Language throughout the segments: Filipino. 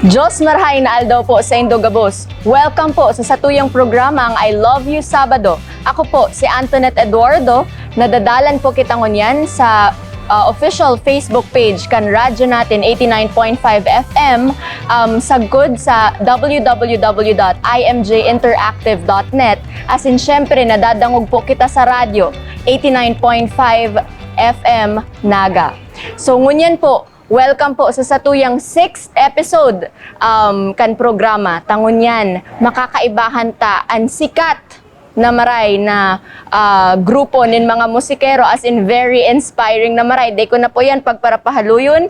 Diyos marhain na aldaw po sa Indogabos. Welcome po sa satuyang programa ang I Love You Sabado. Ako po si Antoinette Eduardo. Nadadalan po kita ngunyan sa official Facebook page kan radyo natin 89.5 FM sagod sa www.imjinteractive.net as in syempre nadadangog po kita sa radyo 89.5 FM Naga. So ngunyan po, welcome po sa satuyang 6th episode kan programa. Tangunyan, makakaibahan ta ang sikat na maray na grupo nin mga musikero as in very inspiring na maray. Day ko na po yan pagparapahaluyon.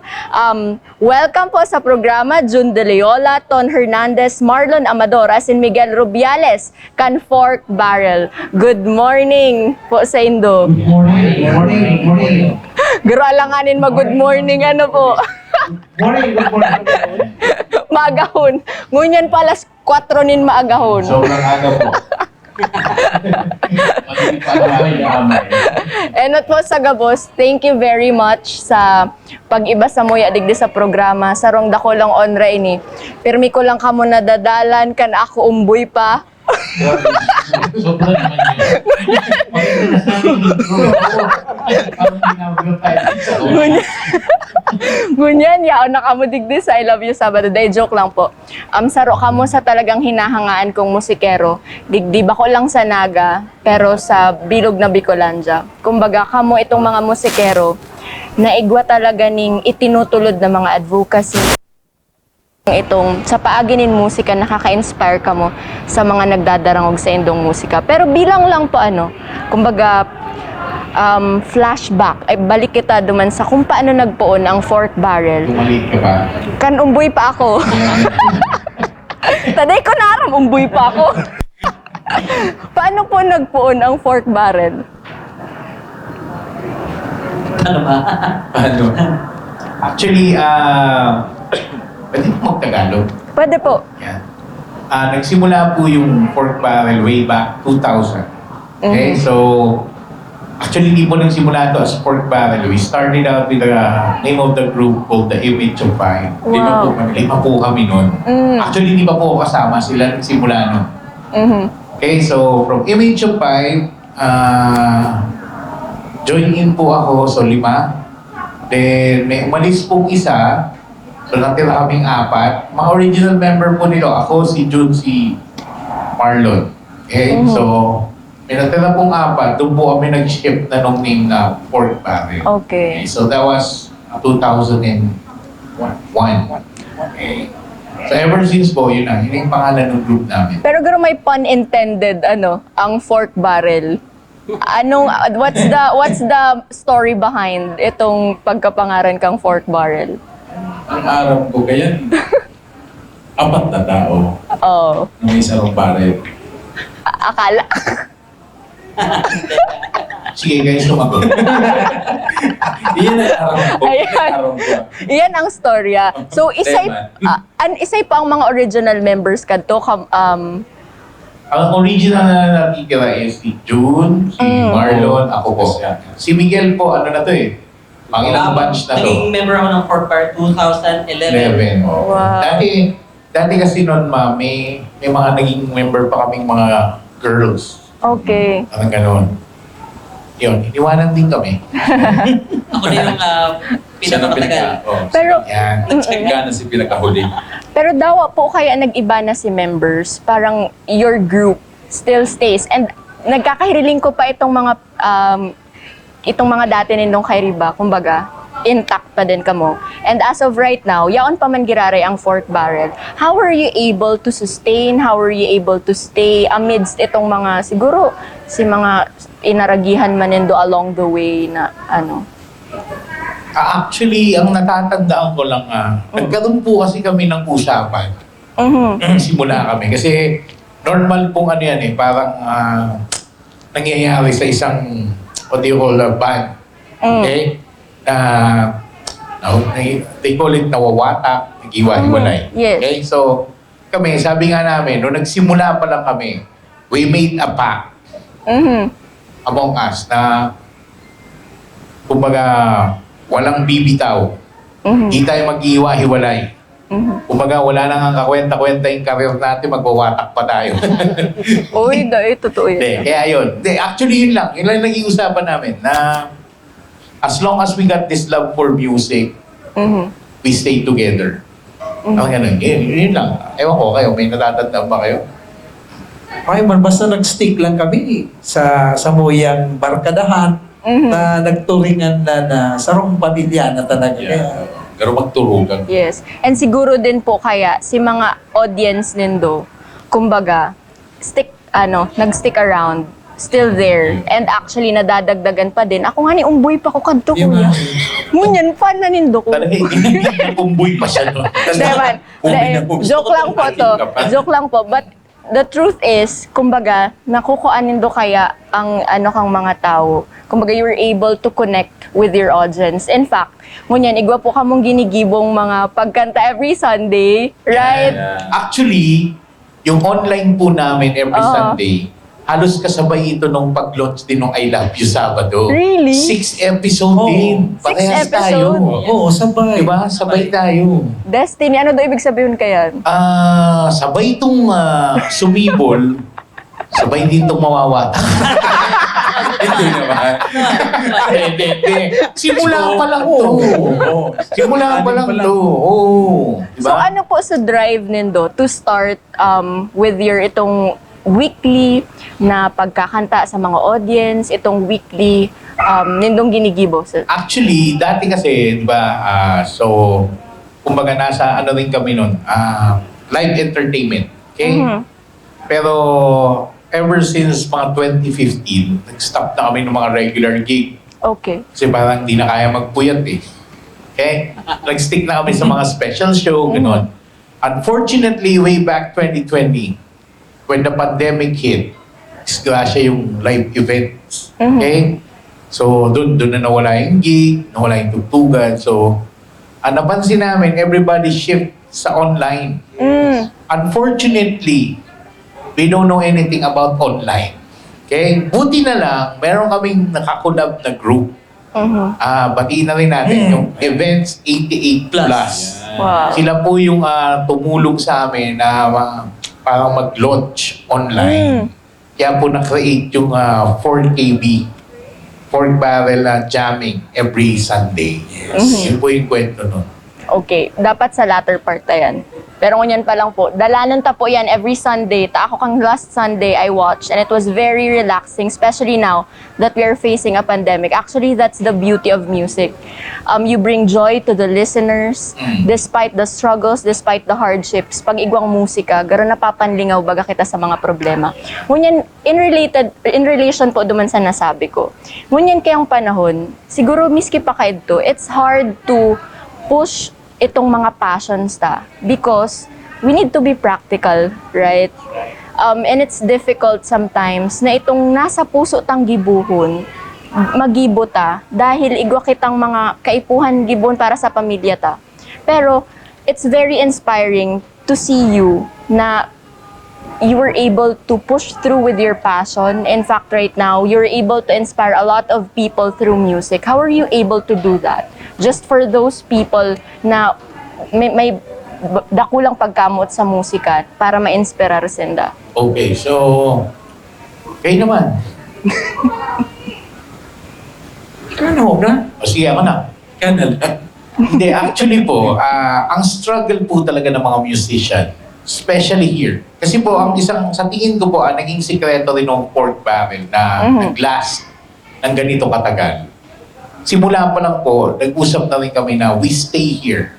Welcome po sa programa June De Leola, Ton Hernandez, Marlon Amador as in Miguel Rubiales, kan Fork Barrel. Good morning po sa Indo. Good morning. Good morning. Good morning. Garo alanganin mag-good morning ano po. Morning. Good morning. Maagahon. Ngunyan pa alas 4 nin maagahon. Sobrang aga po. Enot po sa Gabos, thank you very much sa pag-iba sa moya digdi sa programa. Sarong dako lang onra ini. Pirmi ko lang kamo nadadalan kan ako umboy pa. Sobrang naman yun. Ngunyan, yaon na kamo digdi sa I Love You Sabado. Day, joke lang po. Saro kamo sa talagang hinahangaan kong musikero. Digdi ba ko lang sa Naga, pero sa bilog na Bicolandia. Kumbaga, kamo itong mga musikero, naigwa talaga ning itinutulod na mga advocacy. Itong sa paaginin musika nakaka-inspire ka mo sa mga nagdadarangog sa indong musika. Pero bilang lang po kumbaga flashback, ay balik kita duman sa kung paano nagpuon ang Fork Barrel. Bumalik ka ba? Kan umboy pa ako. Taday ko naram umboy pa ako. Paano po nagpuon ang Fork Barrel? Ano ba? Ano? Actually, pwede mo mag-Tagalog? Pwede po. Yan. Nagsimula po yung Fork Barrel way back 2000. Okay, so actually hindi po nagsimula ito as Fork Barrel. We started out with the name of the group called the Image of Five. Wow. Lima po kami nun. Actually hindi pa po ako kasama, sila nagsimula nun. Okay, so from Image of Five, join in po ako, so 5. Then may umalis pong isa, so natira kaming 4. Mga original member po nila, ako, si June, si Marlon. Okay, so may natira pong 4, doon po kami nag-shift na nung name na Fork Barrel. Okay. So that was 2001. Okay. So ever since po, yun yung pangalan ng group namin. Pero garo may pun intended ang Fork Barrel. What's the story behind itong pagkapangaran kang Fork Barrel? Ang aram ko ganyan, 4 na tao Oh, na may sarong baril. akala. Sige guys, sumagot. Iyan ang aram ko. Ayan. Aram ko. Iyan ang storya. So isay pa ang mga original members kadto Ang original na nakikira is si June, si Marlon, ako po. Si Miguel po, ano na to eh. Pangilang batch na to. Naging member ako ng Fork Bar 2011. 11. Oh. Wow. Dati kasi noon may mga naging member pa kaming mga girls. Okay. Parang gano'n. Yun, iniwanan din kami. Ako na yung Siya na pinakamatagal. Pero Yan. Nagtsaga na si pinakahuli. pero daw po kaya nag-iba na si members, parang your group still stays. And nagkakahiriling ko pa itong mga dati nindong kay Riba, kumbaga, intact pa din kamo. And as of right now, yaon pa man giraray ang Fork Barrel. How are you able to sustain? How are you able to stay amidst itong mga, siguro, si mga inaragihan man nindo along the way na Actually, ang natatandaan ko lang, nagkaroon po kasi kami ng usapan. Simula kami. Kasi normal pong yan eh, parang nangyayari sa isang, what do you call a band? Okay? They call it nawawatak, nag-iwa-hiwalay. Yes. Okay? So, kami, sabi nga namin, nung nagsimula pa lang kami, we made a pact among us na kumbaga walang bibitaw. Hindi tayo mag-iwa-hiwalay. Kumbaga, wala nang ang kakwenta-kwenta yung career natin, magwawatak pa tayo. Uy, totoo Hindi, yun. kaya yun. Hindi, actually, yun lang. Yun lang yung nag-iusapan namin na as long as we got this love for music, we stay together. Ganun. Yun lang. Ewan ko kayo, may natatandaan ba kayo? Okay man, basta nag-stick lang kami sa samuyang barkadahan na nagturingan na sarong pamilya na talaga. Kaya, Pero magturugan. Yes. And siguro din po kaya si mga audience nindo, kumbaga, nag-stick around, still there. And actually, nadadagdagan pa din. Ako nga ni umboy pa ko kadto Yung kuya. nga. Ngunyan, fan na nindo ko. Talaga, umboy pa siya. No? Diba? Joke lang po to. Joke lang po. But the truth is, kumbaga, nakukuanin do kaya ang kang mga tao. Kumbaga, you were able to connect with your audience. In fact, ngunyan, igwa po kamong ginigibong mga pagkanta every Sunday, right? Actually, yung online po namin every Sunday, halos kasabay ito nung pag-launch din ng I Love You Sabado. Really? 6 episode din. Parehas 6 tayo. episode? oo, sabay. Diba? Sabay tayo. Destiny, ano daw ibig sabihin kaya? Sabay itong sumibol, sabay din itong mawawatak. Ito naman. Hindi. Simula pa lang to. Simula pa lang to. Diba? So ano po sa drive nindo to start with your itong weekly na pagkakanta sa mga audience, itong weekly nindong ginigibo? Actually, dati kasi, di ba, so, kumbaga nasa rin kami nun, live entertainment. Okay? Pero, ever since mga 2015, nag-stop na kami ng mga regular gig. Okay. Kasi parang hindi na kaya magpuyat eh. Okay? Nag-stick na kami sa mga special show, gano'n. Unfortunately, way back 2020, when the pandemic hit, disgrasya yung live events. Okay? So, doon na nawala yung gig, nawala yung tugtugan. So, ang napansin namin, everybody shift sa online. Unfortunately, we don't know anything about online. Okay? Buti na lang, meron kaming nakakulab na group. Batiin na rin natin yung Events 88 Plus. Wow. Sila po yung tumulong sa amin na parang mag-launch online. Kaya po na-create yung 4KB, 4 barrel jamming every Sunday. Yun po yung kwento nun. Okay, dapat sa latter part na yan. Pero ngunyan pa lang po, dalanan ta po yan every Sunday. Ta ako kang last Sunday I watched and it was very relaxing, especially now that we are facing a pandemic. Actually, that's the beauty of music. You bring joy to the listeners despite the struggles, despite the hardships. Pag igwang musika, garo napapanlingaw baga kita sa mga problema. Ngunyan, in relation po duman sa nasabi ko. Ngunyan kayang panahon, siguro miski pa kayo to, it's hard to push itong mga passions because we need to be practical, right? And it's difficult sometimes na itong nasa puso tang gibuhon, magibo ta dahil igwa kitang mga kaipuhan gibon para sa pamilya ta. Pero it's very inspiring to see you na you were able to push through with your passion. In fact, right now, you're able to inspire a lot of people through music. How are you able to do that? Just for those people na may dakulang pagkamot sa musika para ma-inspira sila. Okay, so, kayo naman. Ikaw na, huwag na. O sige, ako na. Ikaw na lang. Hindi, actually po, ang struggle po talaga ng mga musician, especially here. Kasi po, ang isang, sa tingin ko po, ang naging sikreto rin ng pork barrel na nag-last ng ganito katagal. Simula pa lang po, nag-usap na rin kami na we stay here.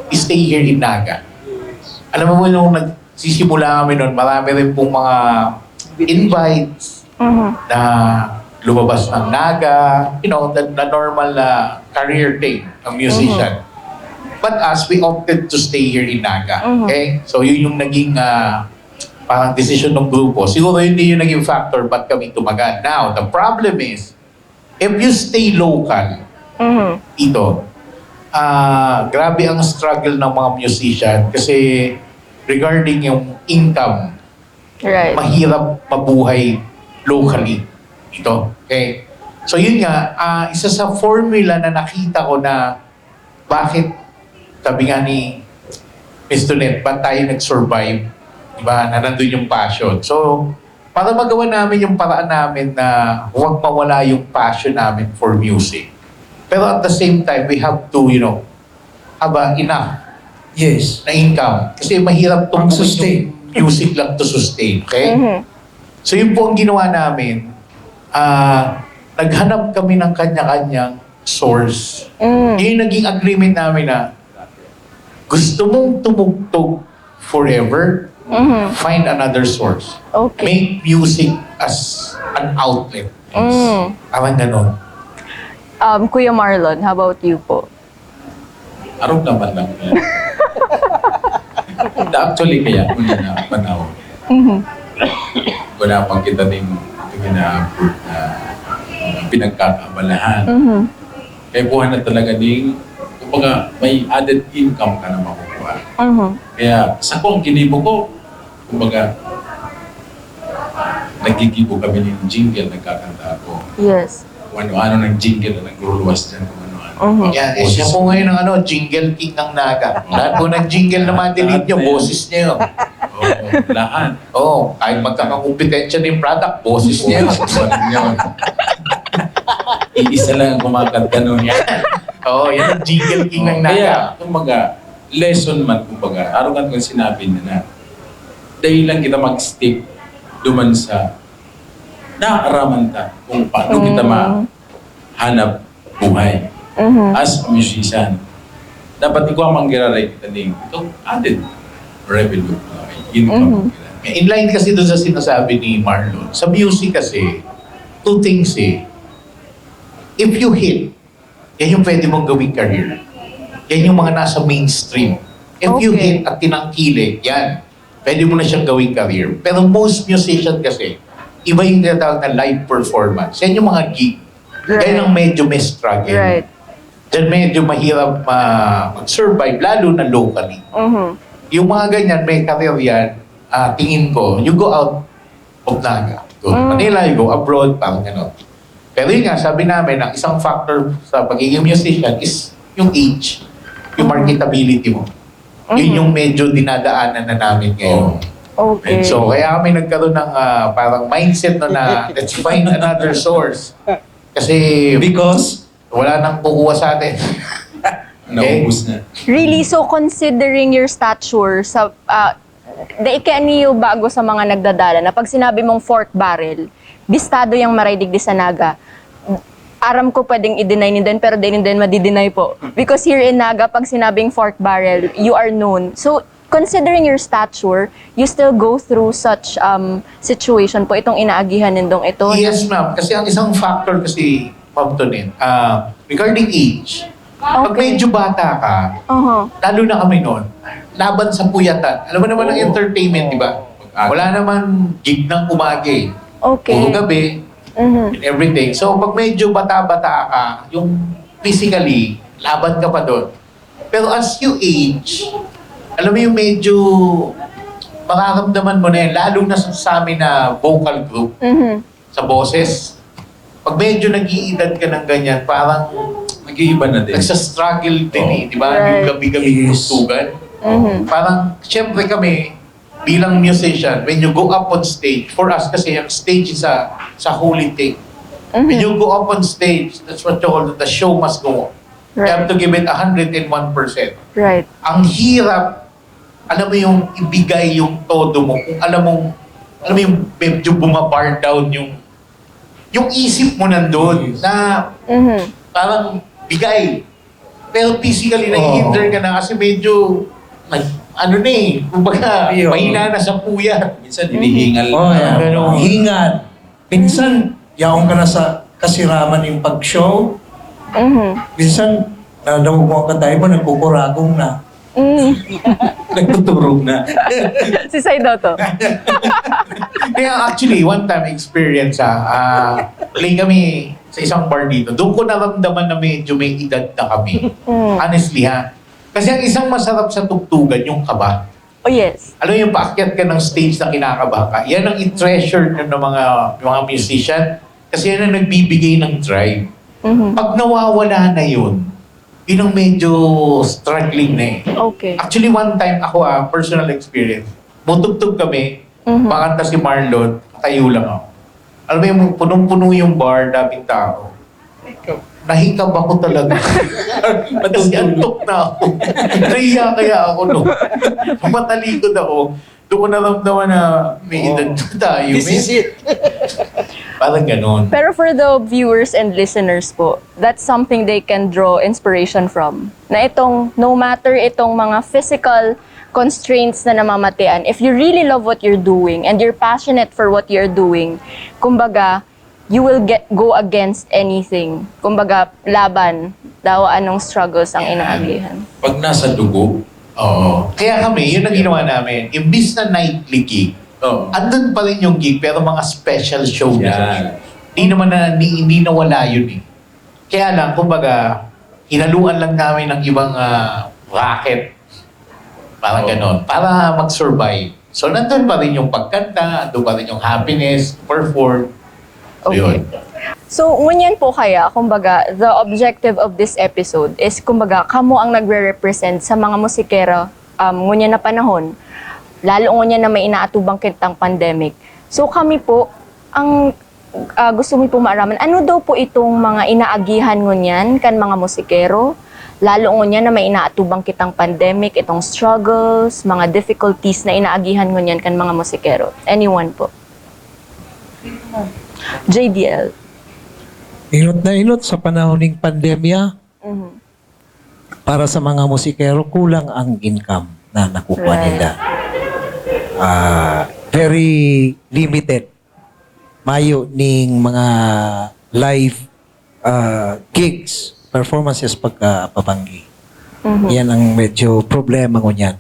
We stay here in Naga. Alam mo, nung nagsisimula kami noon, marami rin pong mga invites na lumabas ng Naga, you know, the normal career thing ng musician. But us, we opted to stay here in Naga. Okay? So yun yung naging parang decision ng grupo. Siguro hindi yung naging factor ba't kami tumagal. Now, the problem is, if you stay local, ito, grabe ang struggle ng mga musician kasi regarding yung income, Right. mahirap mabuhay locally. Ito. Okay? So yun nga, isa sa formula na nakita ko na bakit sabi nga ni Mistonet, ba't tayo nag-survive? Diba? Na nandun yung passion. So, para magawa namin yung paraan namin na huwag mawala yung passion namin for music. Pero at the same time, we have to, have enough Yes. na income. Kasi mahirap Pang tumuhin sustain. yung music lang to sustain. Okay? Mhm. So yun po ang ginawa namin. Naghanap kami ng kanya-kanyang source. Mm. Yun yung naging agreement namin na gusto mong tumugtog forever, Mhm. find another source. Okay. Make music as an outlet. Mm. Parang ganon. Kuya Marlon, how about you po? Araw naman lang yan. Actually, kaya kung na panahon, Mhm. wala pang kita din ina-approve na pinagkakabalahan. Mhm. Kaya buhay na talaga din, kumbaga may added income ka na makukuha. Mhm. Kaya sa kong ginibo ko, kumbaga, nagigibo kami ng jingle, nagkakanta ako. Yes. Kung ano-ano ng jingle na nagluluwas dyan, kung ano-ano. Mhm. Yan, siya po ngayon ang jingle king ng Naga. Lahat po ng jingle na madinig nyo, boses niya yun. Oo, lahat. Oo, kahit magkakakompetensya ng product, boses niya yun. Yun. Iisa lang ang kumakanta nun. Oo, yan ang jingle king ng Kaya, Naga. kumbaga, lesson man, kumbaga, araw kung sinabi na dahil lang kita mag-stick duman sa naaraman ta kung paano kita mahanap buhay Mhm. as a musician. Dapat ikaw ang manggiraray kita din. Ito, added revenue. Income. Inline kasi doon sa sinasabi ni Marlon. Sa music kasi, two things eh. If you hit, yan yung pwede mong gawing career. Yan yung mga nasa mainstream. If you Okay. hit at tinangkilik, yan, pwede mo na siyang gawing career. Pero most musician kasi, iba yung tinatawag na live performance. Yan yung mga gig. Right. Yan ang medyo may struggle. Right. Diyan medyo mahirap mag-survive, lalo na locally. Mhm. Yung mga ganyan, may career yan, tingin ko, you go out of Naga. Go to Manila, you go abroad, parang gano'n. Pero yun nga, sabi namin, ang isang factor sa pagiging musician is yung age, yung marketability mo. Yun yung medyo dinadaanan na namin ngayon. Okay. So, kaya kami nagkaroon ng parang mindset na let's find another source. Kasi Because, wala nang kukuha sa atin. Naubos na. Really, so considering your stature sa niyo bago sa mga nagdadala na pag sinabi mong fork barrel, bistado yung maraydig di sa Naga. Aram ko pwedeng i-deny ni din pero din madi-deny po. Because here in Naga, pag sinabing fork barrel, you are known. So, considering your stature, you still go through such situation po, itong inaagihan nindong ito. Yes, ma'am. Kasi ang isang factor kasi, Ma'am Tonin, regarding age, pag Okay. medyo bata ka, Uh-huh. lalo na kami noon, laban sa puyatan. Alam mo naman ang entertainment, di ba? Wala naman gig ng umaga eh. Okay. Puro gabi, Mhm. and everything. So, pag medyo bata-bata ka, yung physically, laban ka pa doon. Pero as you age, alam mo yung medyo makakamdaman mo na yan, lalo na sa amin na vocal group, Mhm. sa boses. Pag medyo nag-iedad ka ng ganyan, parang Nag-iiba na din. nagsa-struggle din eh, di ba? Right. Yung gabi-gabi Yes. tugtugan. Mhm. Parang, syempre kami, bilang musician, when you go up on stage, for us kasi yung stage is sa holy thing. When you go up on stage, that's what you call it, the show must go on. You have Right. to give it 101%. Right. Ang hirap, alam mo yung ibigay yung todo mo, kung alam mo yung medyo bumabar down yung isip mo nandun, na Mhm. parang bigay. Pero physically, nag-hinder ka na kasi medyo, kumbaga, Ayun. mahina na sa puya. Minsan, hinihingal oh, na. yeah. Ganun. Hingan. Minsan, yaong ka na sa kasiraman yung pag-show. Mhm. Minsan, nawag ka tayo mo, nagkukuragong na. Mhm. Nagtuturog na. Si Saido to. Kaya actually, one time experience play kami sa isang bar dito. Doon ko naramdaman na medyo may edad na kami. Mm. Honestly ha. Kasi ang isang masarap sa tugtugan, yung kaba. Oh yes. Alam mo yung paakyat ka ng stage na kinakabahan ka, yan ang i-treasure ng mga musician kasi yan ang nagbibigay ng drive. Mhm. Pag nawawala na yun, Yun ang medyo struggling na eh. Okay. Actually, one time ako, personal experience. Mutugtog kami, makanta si Marlon, tayo lang ako. Alam mo yung punong-puno yung bar, daming tao. Nahikab ako talaga. Kasi antok na ako. Nahiya kaya ako no. Matalikod ako. Doon ko naramdaman na may edad na tayo. This is it. Parang ganon. Pero for the viewers and listeners po, that's something they can draw inspiration from. Na itong, no matter itong mga physical constraints na namamatian, if you really love what you're doing and you're passionate for what you're doing, kumbaga, you will go against anything. Kumbaga, laban daw anong struggles ang inaagihan. Pag nasa dugo, Oo. Kaya kami, yun ang ginawa namin. Imbis na nightly gig, andun pa rin yung gig, pero mga special show na Yan. kami. Hindi nawala yun eh. Kaya lang, kumbaga, hinaluan lang namin ng ibang racket. Parang ganon. Para mag-survive. So, nandun pa rin yung pagkanta, nandun pa rin yung happiness, perform. So, yun. So, ngunyan po kaya, kumbaga, the objective of this episode is, kumbaga, kamo ang nagre-represent sa mga musikero ngunyan na panahon, lalo ngunyan na may inaatubang kitang pandemic. So, kami po, ang gusto mo po maaraman, ano daw po itong mga inaagihan ngunyan kan mga musikero, lalo ngunyan na may inaatubang kitang pandemic, itong struggles, mga difficulties na inaagihan ngunyan kan mga musikero. Anyone po? JDL. Inot na inot sa panahon ng pandemya, para sa mga musikero, kulang ang income na nakukuha Right. nila. Very limited. Mayo ning mga live gigs, performances pagkapabanggi. Yan ang medyo problema ko niyan.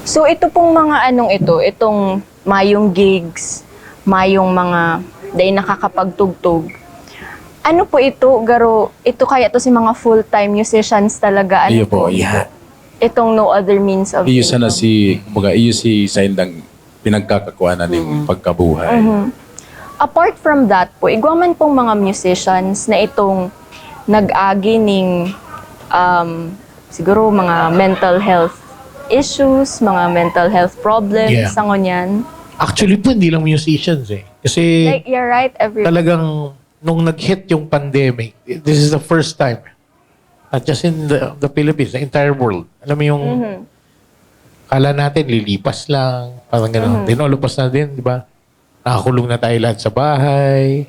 So ito pong mga itong mayong gigs, mayong mga day nakakapagtugtog. Ano po ito, Garo? Ito kaya to si mga full-time musicians talaga? Ano iyo po, iyo po. Itong no other means of Iyo sana income? iyo si Saindang pinagkakakuanan ng pagkabuhay. Apart from that po, igwaman pong mga musicians na itong nag-agi ning siguro mga mental health issues, mga mental health problems, Yeah. sa ngunyan. Actually po, hindi lang musicians eh. Kasi Like, you're right, talagang nung nag-hit yung pandemic, this is the first time, not just in the Philippines, the entire world. Alam mo yung, kala natin, lilipas lang, parang gano'n. Dinolupas na din, di ba? Nakakulong na tayo lahat sa bahay.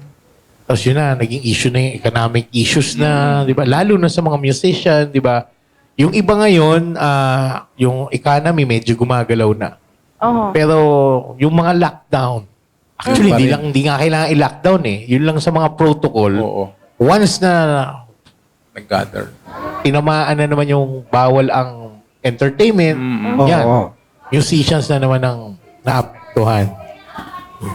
Tapos yun na, naging issue na yung economic issues na, di ba? Lalo na sa mga musician, di ba? Yung iba ngayon, yung economy medyo gumagalaw na. Pero yung mga lockdown, actually, di nga kailangan i-lockdown eh. Yun lang sa mga protocol. Oo. Once na Nag-gather. tinamaan na naman yung bawal ang entertainment, yan. Oo. Musicians na naman ang naaptuhan.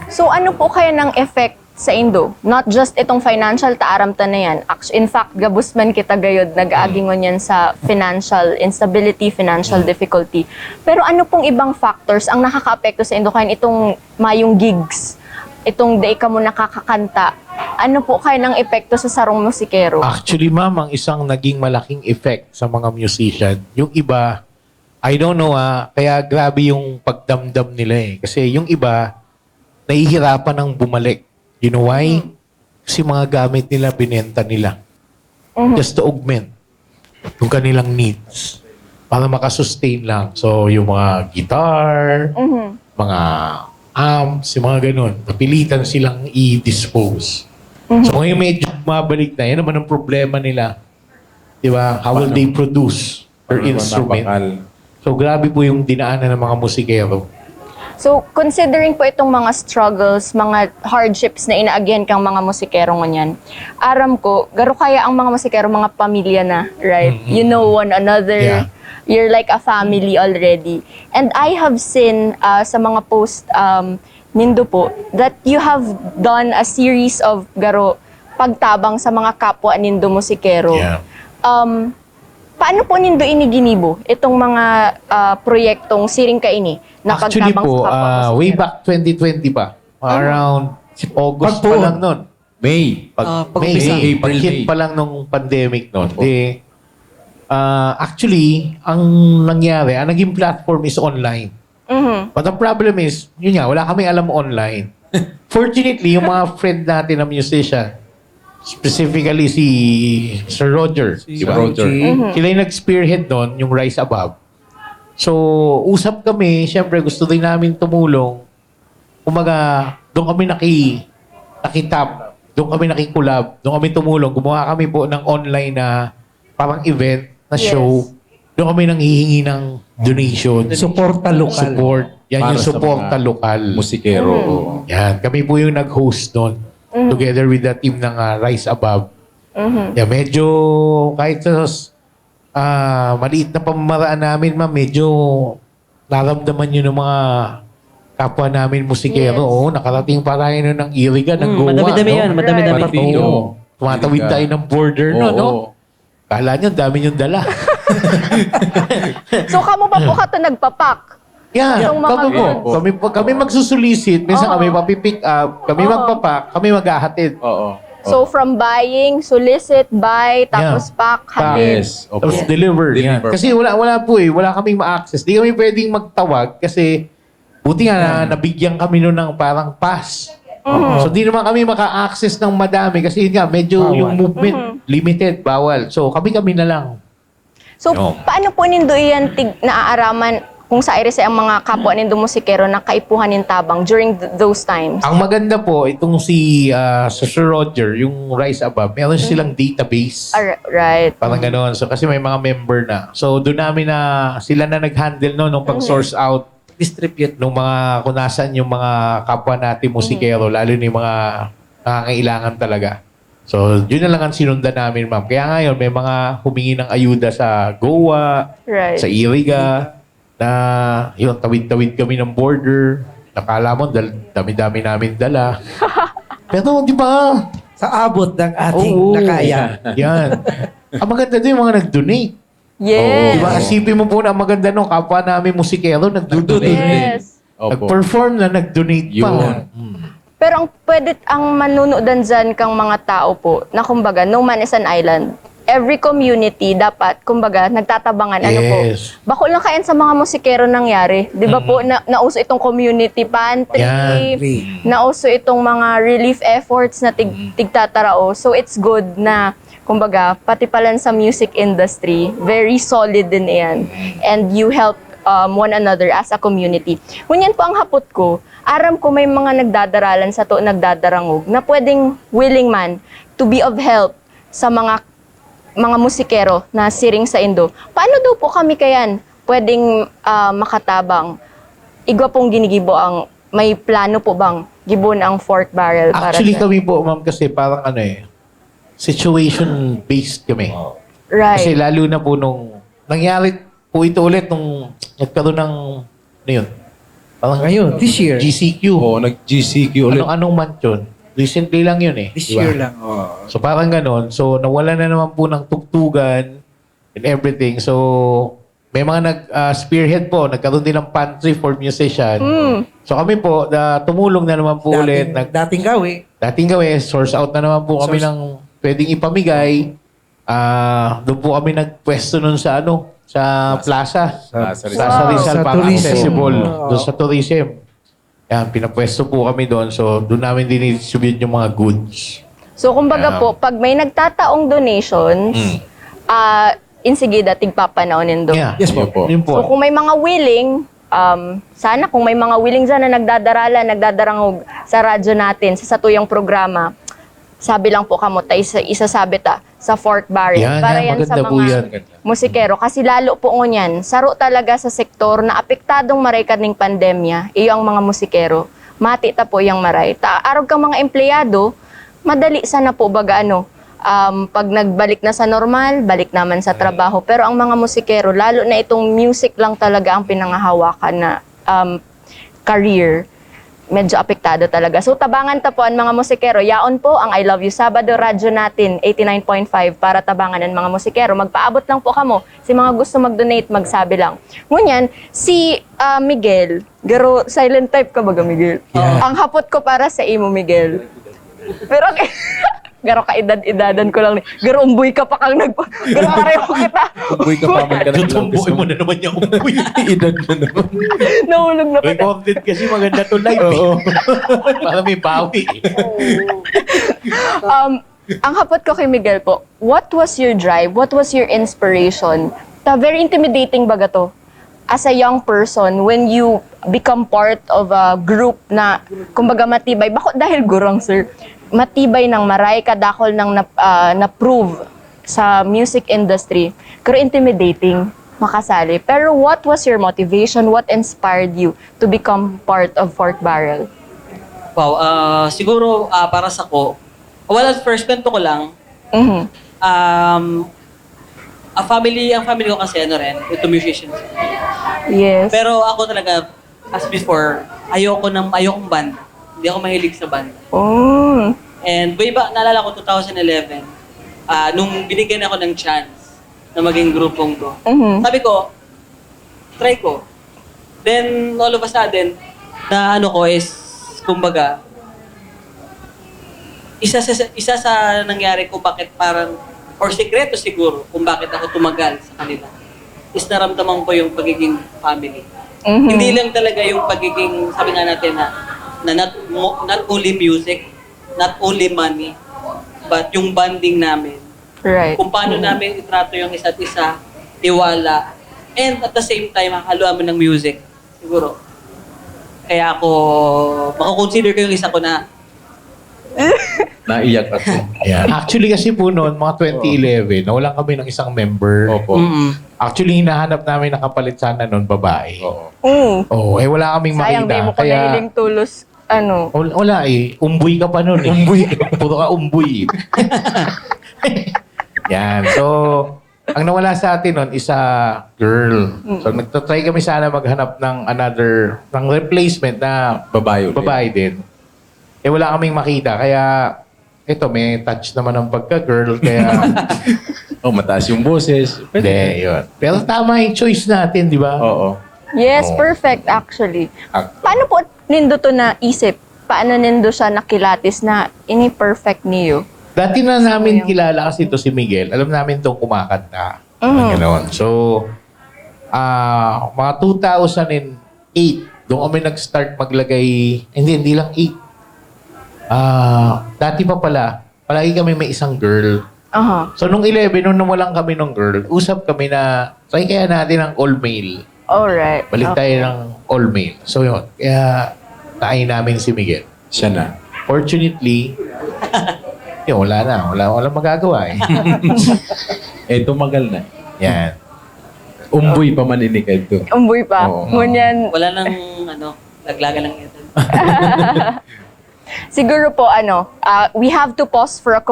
So ano po kaya ng effect sa Indo? Not just itong financial taaramta na yan. In fact, gabusman kita gayod, nag-aagingon yan sa financial instability, financial difficulty. Pero ano pong ibang factors ang nakaka-apekto sa Indo kaya itong mayong gigs, itong day ka mo nakakakanta? Ano po kaya ng epekto sa sarong musikero? Actually, ma'am, ang isang naging malaking effect sa mga musician, yung iba, I don't know kaya grabe yung pagdamdam nila eh. Kasi yung iba, nahihirapan ng bumalik. You know why? Kasi mga gamit nila, binenta nila. Just to augment yung kanilang needs. Para makasustain lang. So, yung mga guitar, mga amps, yung mga ganun. Napilitan silang i-dispose. So, ngayon medyo mabalik na. Yan naman ang problema nila. Di ba? How will they produce their instrument? So, grabe po yung dinaanan ng mga musikero. So, considering po itong mga struggles, mga hardships na inaagyan kang mga musikero ngunyan, aram ko, garo kaya ang mga musikero, mga pamilya na, right? You know one another. Yeah. You're like a family already. And I have seen sa mga post nindo po that you have done a series of garo pagtabang sa mga kapwa nindo musikero. Yeah. Paano po nindo iniginibo itong mga proyektong siring kaini na Actually pagtabang po, sa kapwa way musikero? back 2020 pa, around August pa Pagpuon. lang nun. May. Pag-umpisa. May. April, Pag-hit May. pa lang nung pandemic noon. Opo. Actually, ang nangyari, ang naging platform is online. Mhm. But the problem is, yun nga, wala kaming alam online. Fortunately, yung mga friend natin na musician, specifically si Sir Roger, Si di ba? Roger. Sila yung nag-spearhead doon, yung Rise Above. So, usap kami, syempre gusto din namin tumulong. Kumaga, doon kami nakitap, doon kami nakikulab, doon kami tumulong. Gumawa kami po ng online na parang event na Yes. show. Doon kami nanghihingi ng donation, Suporta lokal. support. Yan Para yung sa suporta mga lokal. Musikero. oo. Yan, kami po yung nag-host doon. Together with the team ng Rise Above. Yeah, medyo kahit sa maliit na pamamaraan namin, ma'am, medyo naramdaman yun ng mga kapwa namin musikero. Yes. Oo, nakarating pa tayo nun ng Iriga, ng Goa. Madami-dami no? yan, madami-dami. Parang, oo, tumatawid tayo ng border, Oo. no? Kala nyo, dami nyo dala. So, kamo pa po ka to nagpapak? Yeah, Itong mga kami po. goods. Kami magsusulisit. Minsan Oo. kami mapipick up, kami Oo. magpapak, kami maghahatid. Oo. So, from buying, solicit, buy, tapos pack, hatid. Yes. Opo. Tapos deliver. Yan. Deliver. Kasi wala po eh. Wala kaming ma-access. Di kami pwedeng magtawag kasi buti nga na nabigyan kami nun ng parang pass. So di naman kami maka-access ng madami kasi yun nga, medyo Bawal. yung movement limited, bawal. So kami na lang. So, No. paano po nindo iyan naaaraman kung sa Iris ang mga kapwa nindo musikero na kaipuhan ng tabang during those times? Ang maganda po, itong si Sir Roger, yung Rise Above, meron silang database. Right. Parang gano'n. So, kasi may mga member na. So, doon namin sila na nag-handle no, nung pag-source out Distribute. nung mga, kung nasan yung mga kapwa natin musikero, lalo na yung mga nakakailangan talaga. So, yun na lang ang sinundan namin, ma'am. Kaya ngayon, may mga humingi ng ayuda sa Goa, Right. sa Iriga, na yun, tawid-tawid kami ng border. Nakala mo, dami-dami namin dala. Pero, di ba? Sa abot ng ating Oo. nakaya. Yan. Ang maganda din yung mga nag-donate. Yes. Di ba? Isipin mo po na ang maganda nung kapwa namin musikero, nag-donate. Yes. Opo. Nag-perform na, nag-donate pa. Yun. Pero ang manunodan dyan kang mga tao po, na kumbaga, no man is an island, every community dapat, kumbaga, nagtatabangan. Ano po? Yes. Bako lang kayan sa mga musikero nangyari. Di ba po, nauso itong community pantry, Yan. nauso itong mga relief efforts na tigtatarao. So it's good na, kumbaga, pati pala sa music industry, very solid din yan. And you help one another as a community. Ngunyan po ang hapot ko, aram ko may mga nagdadaralan sa to, nagdadarangog, na pwedeng willing man to be of help sa mga musikero na siring sa Indo. Paano daw po kami kayan pwedeng makatabang? Igwa pong ginigibo ang, may plano po bang gibon ang Fork Barrel para Actually, sa... kami po, ma'am, kasi parang situation-based kami. Kasi Right. lalo na po nung nangyari po ito ulit nung nagkaroon ng, ano yun? Parang Ngayon, this year. GCQ. Oo, nag-GCQ ulit. Anong month yun? Recently lang yun eh. This Di ba? year lang. Oh. So parang ganon. So nawala na naman po ng tugtugan and everything. So may mga spearhead po. Nagkaroon din ng pantry for musician. So kami po, tumulong na naman po ulit. Dating gawi. Dating gawin, source out na naman po kami ng pwedeng ipamigay. Doon po kami nagpwesto nun sa sa plaza. Sa Sa Rizal Sa para tourism. accessible. Oo. Doon sa tourism. Yan, pinapwesto po kami doon. So, doon namin din-distribute yung mga goods. So, kumbaga Yeah. po, pag may nagtataong donations, insigida, tigpapanawin do. Yeah. Yes po. Yun po. Yun po. So, kung may mga willing, sana kung may mga willing dyan na nagdadarangog sa radyo natin, sa satuyang programa, sabi lang po kamo, isasabi ta sa Fork Barrel. Yan, para yan, yan sa maganda po yan. mga musikero. Kasi lalo po ngunyan, saro talaga sa sektor na apektadong maray kadning pandemya, iyo ang mga musikero. Mati ta po yung maray. Arog kang mga empleyado, madali sana po baga pag nagbalik na sa normal, balik naman sa trabaho. Pero ang mga musikero, lalo na itong music lang talaga ang pinangahawakan na career, medyo apektado talaga. So tabangan ta po ang mga musikero. Yaon po ang I Love You Sabado radyo natin 89.5 para tabangan ang mga musikero. Magpaabot lang po kamo. Si mga gusto mag-donate, magsabi lang. Ngunyan, si Miguel, garo silent type ka baga Miguel? Ang hapot ko para sa imo Miguel. Pero garo ka edad-edadan ko lang ni. Garo umboy ka pa kang garo pareho kita. Uy ka pa man ka ng Tutumbuin mo na naman yung umuwi. Edad na naman. Nahulog na kita. Recorded kasi maganda to live eh. Para may bawi eh. Ang hapot ko kay Miguel po, what was your drive? What was your inspiration? Very intimidating baga to as a young person when you become part of a group na kumbaga matibay. Bakit dahil gurang, sir? Matibay ng maray kadakol ng na-prove sa music industry. Pero intimidating makasali. Pero what was your motivation? What inspired you to become part of Fork Barrel? Wow, siguro para sa ko, first kwento ko lang, Mhm. ang family ko kasi ito musicians. Yes. Pero ako talaga, as before, ayokong band. Hindi ako mahilig sa band. Oh. And way back, naalala ko 2011, nung binigyan ako ng chance na maging grupong to. Mhm. Sabi ko, try ko. Then, all of a sudden, na kumbaga, isa sa nangyari ko bakit parang, or sekreto siguro, kung bakit ako tumagal sa kanila, is naramdaman ko yung pagiging family. Mhm. Hindi lang talaga yung pagiging, sabi nga natin na not only music, not only money, but yung bonding namin. Right. Kung paano namin itrato yung isa't isa, tiwala, and at the same time, haluan mo ng music. Siguro. Kaya ako, makakonsider ko yung isa ko na, Naiyak ako. Yeah. Actually kasi po noon, mga 2011, nawalan kami ng isang member. Opo. Actually, hinahanap namin na kapalit sana noon, babae. Oo. Oh. Wala kaming Sayang, makita. di mo ko nahiling tulos. Ano? Wala eh. Umbuy ka pa noon eh. Umbuy. Puro ka umbuy. Yan. So, ang nawala sa atin noon is a girl. So, nagtatry kami sana maghanap ng replacement na Babae ulit. babae din. Wala kaming makita. Kaya, ito, may touch naman ng pagka-girl. Kaya, Oh, mataas yung boses. hindi, yun. Pero tama yung choice natin, di ba? Oo. Yes, Oh. perfect actually. Actor. Paano po nindo to naisip? Paano nindo siya nakilatis na ini perfect niyo? Dati na namin kilala kasi ito si Miguel. Alam namin itong kumakanta. Ganon. So, mga 2008, doon kami nag-start maglagay, hindi lang 8. Dati pa pala, palagi kami may isang girl. Aha. So, nung 11, nung nawalan kami ng girl, usap kami na, try kaya natin ang all-male. Alright. Balik tayo ng all-male. So, yun. Kaya, tayo namin si Miguel. Siya na. Fortunately, yun, wala na. Wala magagawa eh. Tumagal na. Yan. Umboy pa maninig ito. Umboy pa. Oo. Ngunyan, wala nang, laglaga lang ito. siguro po we have to pause for a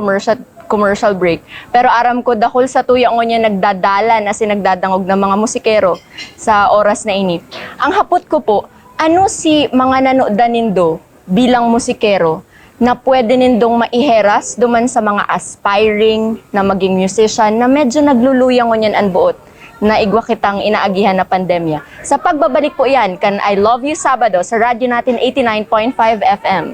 commercial break. Pero aram ko dahol sa tuya niya nagdadala na sinagdadangog ng mga musikero sa oras na ini. Ang hapot ko po, ano si mga nanood nindo bilang musikero na pwede nindong maiheras duman sa mga aspiring na maging musician na medyo nagluluyang ngunyan ang buot na igwa kitang inaagihan na pandemya. Sa pagbabalik po yan, kan I Love You Sabado sa radyo natin 89.5 FM.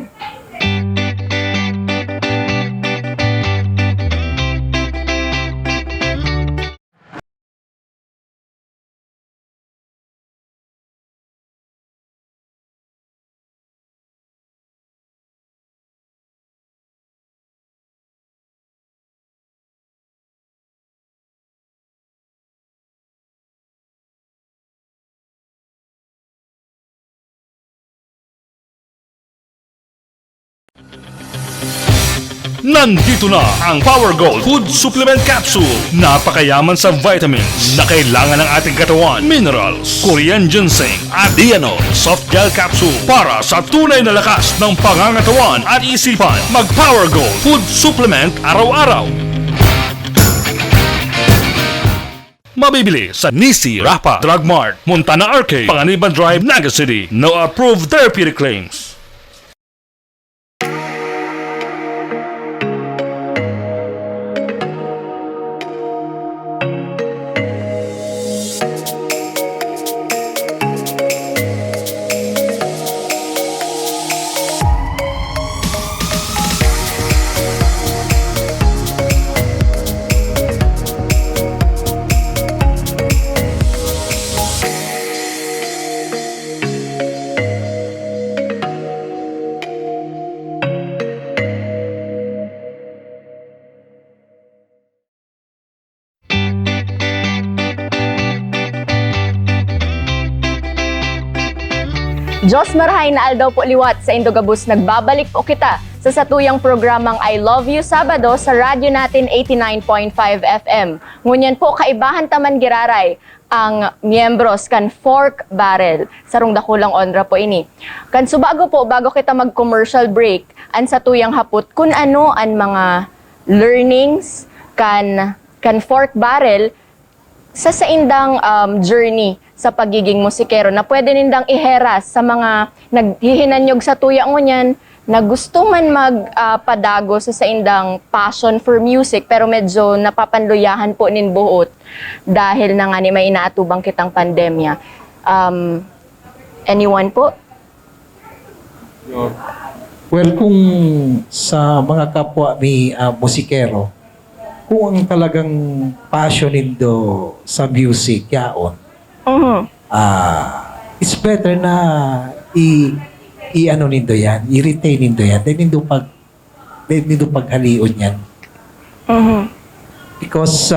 Nandito na ang Power Gold Food Supplement Capsule. Napakayaman sa vitamins na kailangan ng ating katawan, minerals, Korean ginseng at Diano Soft Gel Capsule para sa tunay na lakas ng pangangatawan at isipan. Mag Power Gold Food Supplement araw-araw. Mabibili sa Nisi, Rapa, Drug Mart, Montana Arcade, Panganiban Drive, Naga City. No approved therapeutic claims. Diyos marahay na aldaw po liwat sa Indogabus. Nagbabalik po kita sa satuyang programang I Love You Sabado sa radyo natin 89.5 FM. Ngunyan po kaibahan taman giraray ang miyembros kan Fork Barrel. Sarong dakulang onra po ini. Kan subago po, bago kita mag-commercial break, an satuyang hapot kung ano ang mga learnings kan Fork Barrel sa saindang journey sa pagiging musikero na pwede nindang iheras sa mga naghihinanyog sa tuya ngunyan na gusto man magpadago sa saindang passion for music pero medyo napapanluyahan po nin buot dahil na nga ni may inaatubang kitang pandemya. Anyone po? Well, kung sa mga kapwa ni musikero, kung ang talagang passion nindo sa music, yaon, it's better na i-ano nindo yan, i-retain nindo yan, then nindo paghalion yan. Because,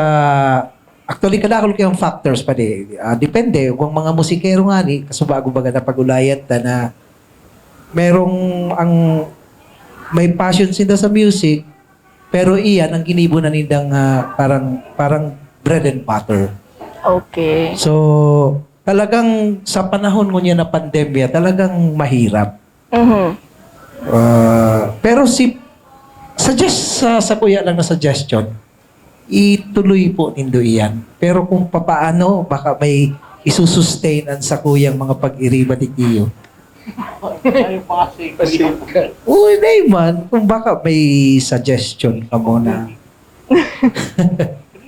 actually, kadakol kayong factors pa di. Depende, kung mga musikero nga ni, kasubago baga na pag-ulayat na may passion sila sa music, pero iyan ang ginibo na nindang parang bread and butter. Okay. So, talagang sa panahon niya na pandemya, talagang mahirap. Pero sa kuya lang na suggestion, ituloy po nindo iyan. Pero kung papaano, baka may isusustain ang sa kuyang mga pag-iriba ni Kiyo. Uy, man, kung baka may suggestion ka mo na.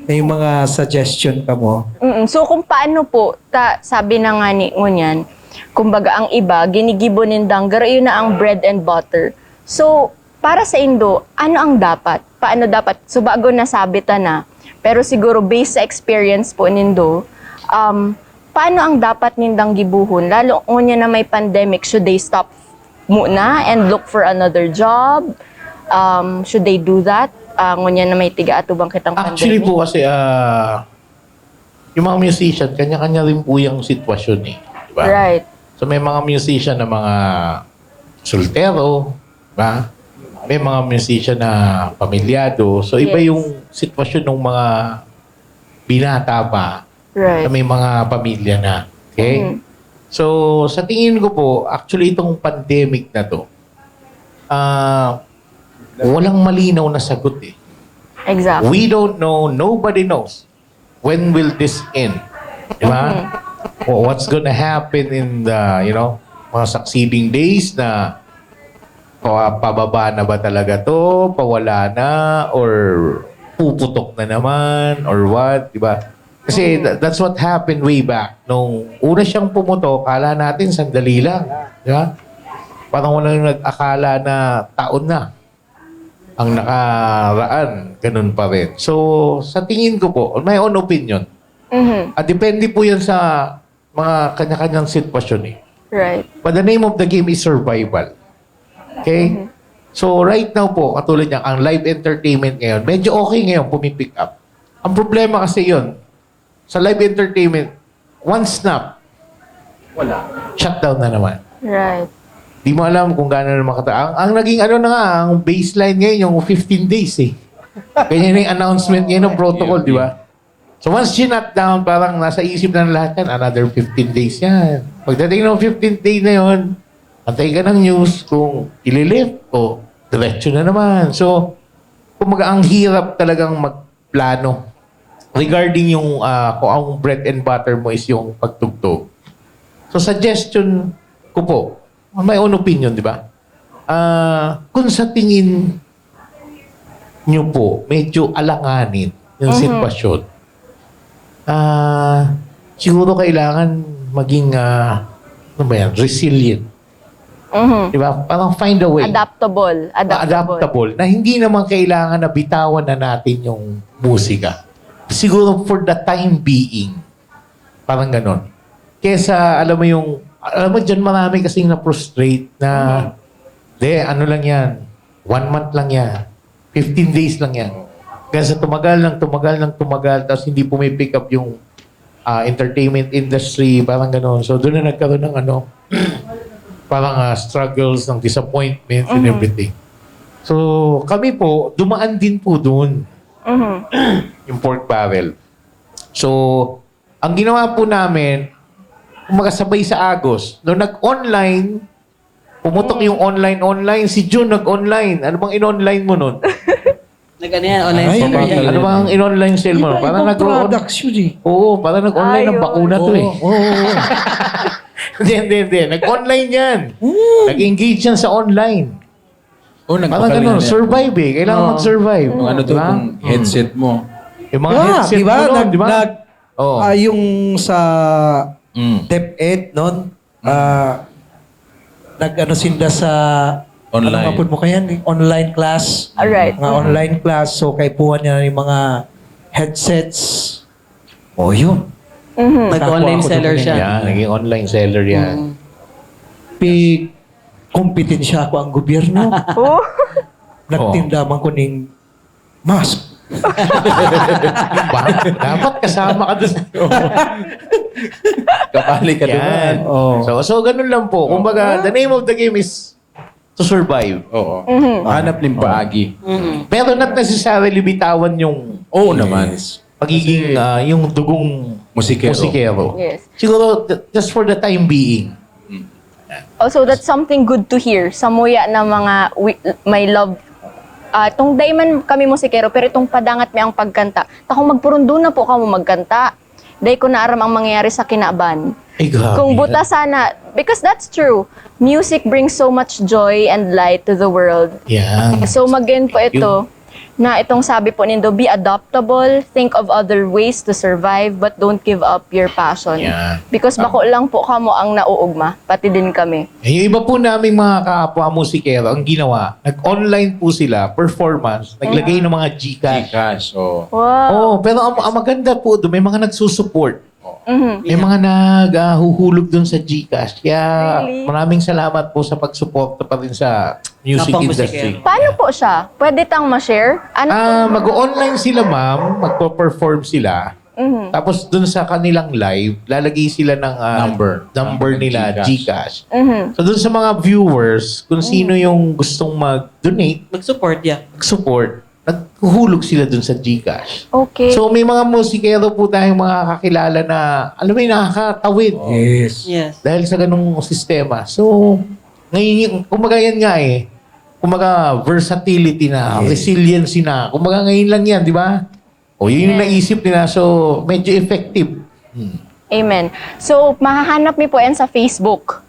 May mga suggestion ka mo. So kung paano po, sabi na nga ni ngunyan, kumbaga ang iba, ginigibo nindang, garayo na ang bread and butter. So, para sa Indo, ano ang dapat? Paano dapat? So bago nasabi ta na, pero siguro based sa experience po nindo, paano ang dapat nindang gibuhon? Lalo ngunyan na may pandemic, should they stop muna and look for another job? Should they do that? Ngunyan na may tiga-atubang kitang Actually pandemic? po kasi, yung mga musician, kanya-kanya rin po yung sitwasyon eh. Diba? Right. So may mga musician na mga soltero, diba? May mga musician na pamilyado. So iba Yes. yung sitwasyon ng mga binata pa Right. na may mga pamilya na. Okay? So sa tingin ko po, actually itong pandemic na to, walang malinaw na sagot eh. Exactly. We don't know, nobody knows when will this end. Di ba? What's gonna happen in the, mga succeeding days na pababa na ba talaga to, pawala na, or puputok na naman, or what, di ba? Kasi that's what happened way back. Nung una siyang pumutok, kala natin sandali lang. Di ba? Parang walang nag-akala na taon na ang nakaraan, ganun pa rin. So, sa tingin ko po, my own opinion, depende po yan sa mga kanya-kanyang sitwasyon eh. Right. But the name of the game is survival. Okay? So, right now po, katulad niya, ang live entertainment ngayon, medyo okay ngayon, pumipick up. Ang problema kasi yun, sa live entertainment, one snap, shutdown na naman. Right. Di mo alam kung gano'n naman ang naging ang baseline ngayon, yung 15 days eh. Ganyan yung announcement ngayon ng protocol, di ba? So once shut down, parang nasa isip na ng lahat yan, another 15 days yan. Pagdating ng 15 days na yun, antay ka ng news kung ililift o diretso na naman. So, kumaga ang hirap talagang magplano regarding yung kung ang bread and butter mo is yung pagtugtog. So suggestion ko po, my own opinion, di ba? Kung sa tingin nyo po, medyo alanganin yung sitwasyon, siguro kailangan maging, resilient. Di ba? Parang find a way. Adaptable. Na hindi naman kailangan na bitawan na natin yung musika. Siguro for the time being. Parang ganon. Kesa, alam mo dyan marami kasing na-frustrate na, ano lang yan, 1 month lang yan, 15 days lang yan. Kasi tumagal, tapos hindi pumipick up yung entertainment industry, parang gano'n. So doon na nagkaroon ng parang struggles, ng disappointment and everything. So, kami po, dumaan din po doon. Yung pork barrel. So, ang ginawa po namin, magkasabay sa Agos, nung nag-online, pumutok yung online, si June nag-online. Ano bang in-online mo nun? Nag-ano yan, online Ay, seller yan. Ano bang in-online sale mo? Parang Ibang nag-online. products yun eh. Oo, parang nag-online ng Ayun. bakuna to eh. Oo. Hindi. Nag-online yan. Nag-engage yan sa online. Oh, Parang ganun, survive eh. Kailangan Oo. mag-survive. Kung ano to, Diba? kung headset mo. Yung mga Yeah, headset di ba? mo nun, di ba? Oo. Yung sa Mm. DepEd noon, nag-ano sila sa Online. Ano mapun mo kaya? Online class. Alright. Mga online class. So, kay puhan niya yung mga headsets. O, yun. Nag-online Nakuha ko seller doon siya. Yan, naging online seller yan. Big kompetensya ko ang gobyerno. Oh. Nagtindaman ko ng mask. Dapat kasama ka doon. Kapali ka Yan. doon. So, ganun lang po. Kumbaga, the name of the game is to survive. Oo. Hanap ng paagi. Pero not necessarily bitawan yung Oo naman. pagiging yung dugong Musikero. musikero. Yes. Siguro, just for the time being. Also, that's something good to hear. Samuya na mga may love. Tong day man kami musikero, pero itong padangat mi ang pagkanta. Takong magpurundo na po kamo magkanta. Day ko naaram ang mangyayari sa kinaban. Ay, grabe. Kung buta sana, because that's true. Music brings so much joy and light to the world. Yan. So magain po ito, na itong sabi po nindo, be adaptable, think of other ways to survive, but don't give up your passion. Yeah. Because bako lang po kamo ang nauugma, pati din kami. Eh, yung iba po naming mga kapwa musikero, ang ginawa, nag-online po sila, performance, naglagay ng mga Gcash. Gcash. Oo. Wow. Oh, pero ang maganda po doon, may mga nagsusupport. Mhm. May mga naghuhulog doon sa Gcash. Kaya Really? maraming salamat po sa pagsuporta pa rin sa music Kapang industry. musikero. Paano po siya? Pwede tang ma-share? Ano Mag-online sila, ma'am. Magpo-perform sila. Mhm. Tapos doon sa kanilang live, lalagay sila ng number nila, Gcash. Mhm. So doon sa mga viewers, kung sino yung gustong mag-donate, Mag-support yan. mag-support, naghuhulog sila doon sa Gcash. Okay. So may mga musikero po tayong mga kakilala na, alam mo yung nakakatawid. Yes. Yes. Dahil sa ganung sistema. So, ngayon, kumbaga yan nga eh. Kumbaga, versatility na, resiliency na. Kumbaga ngayon lang yan, di ba? O yun yung naisip nila. So, medyo effective. Amen. So, mahahanap mi po yan sa Facebook.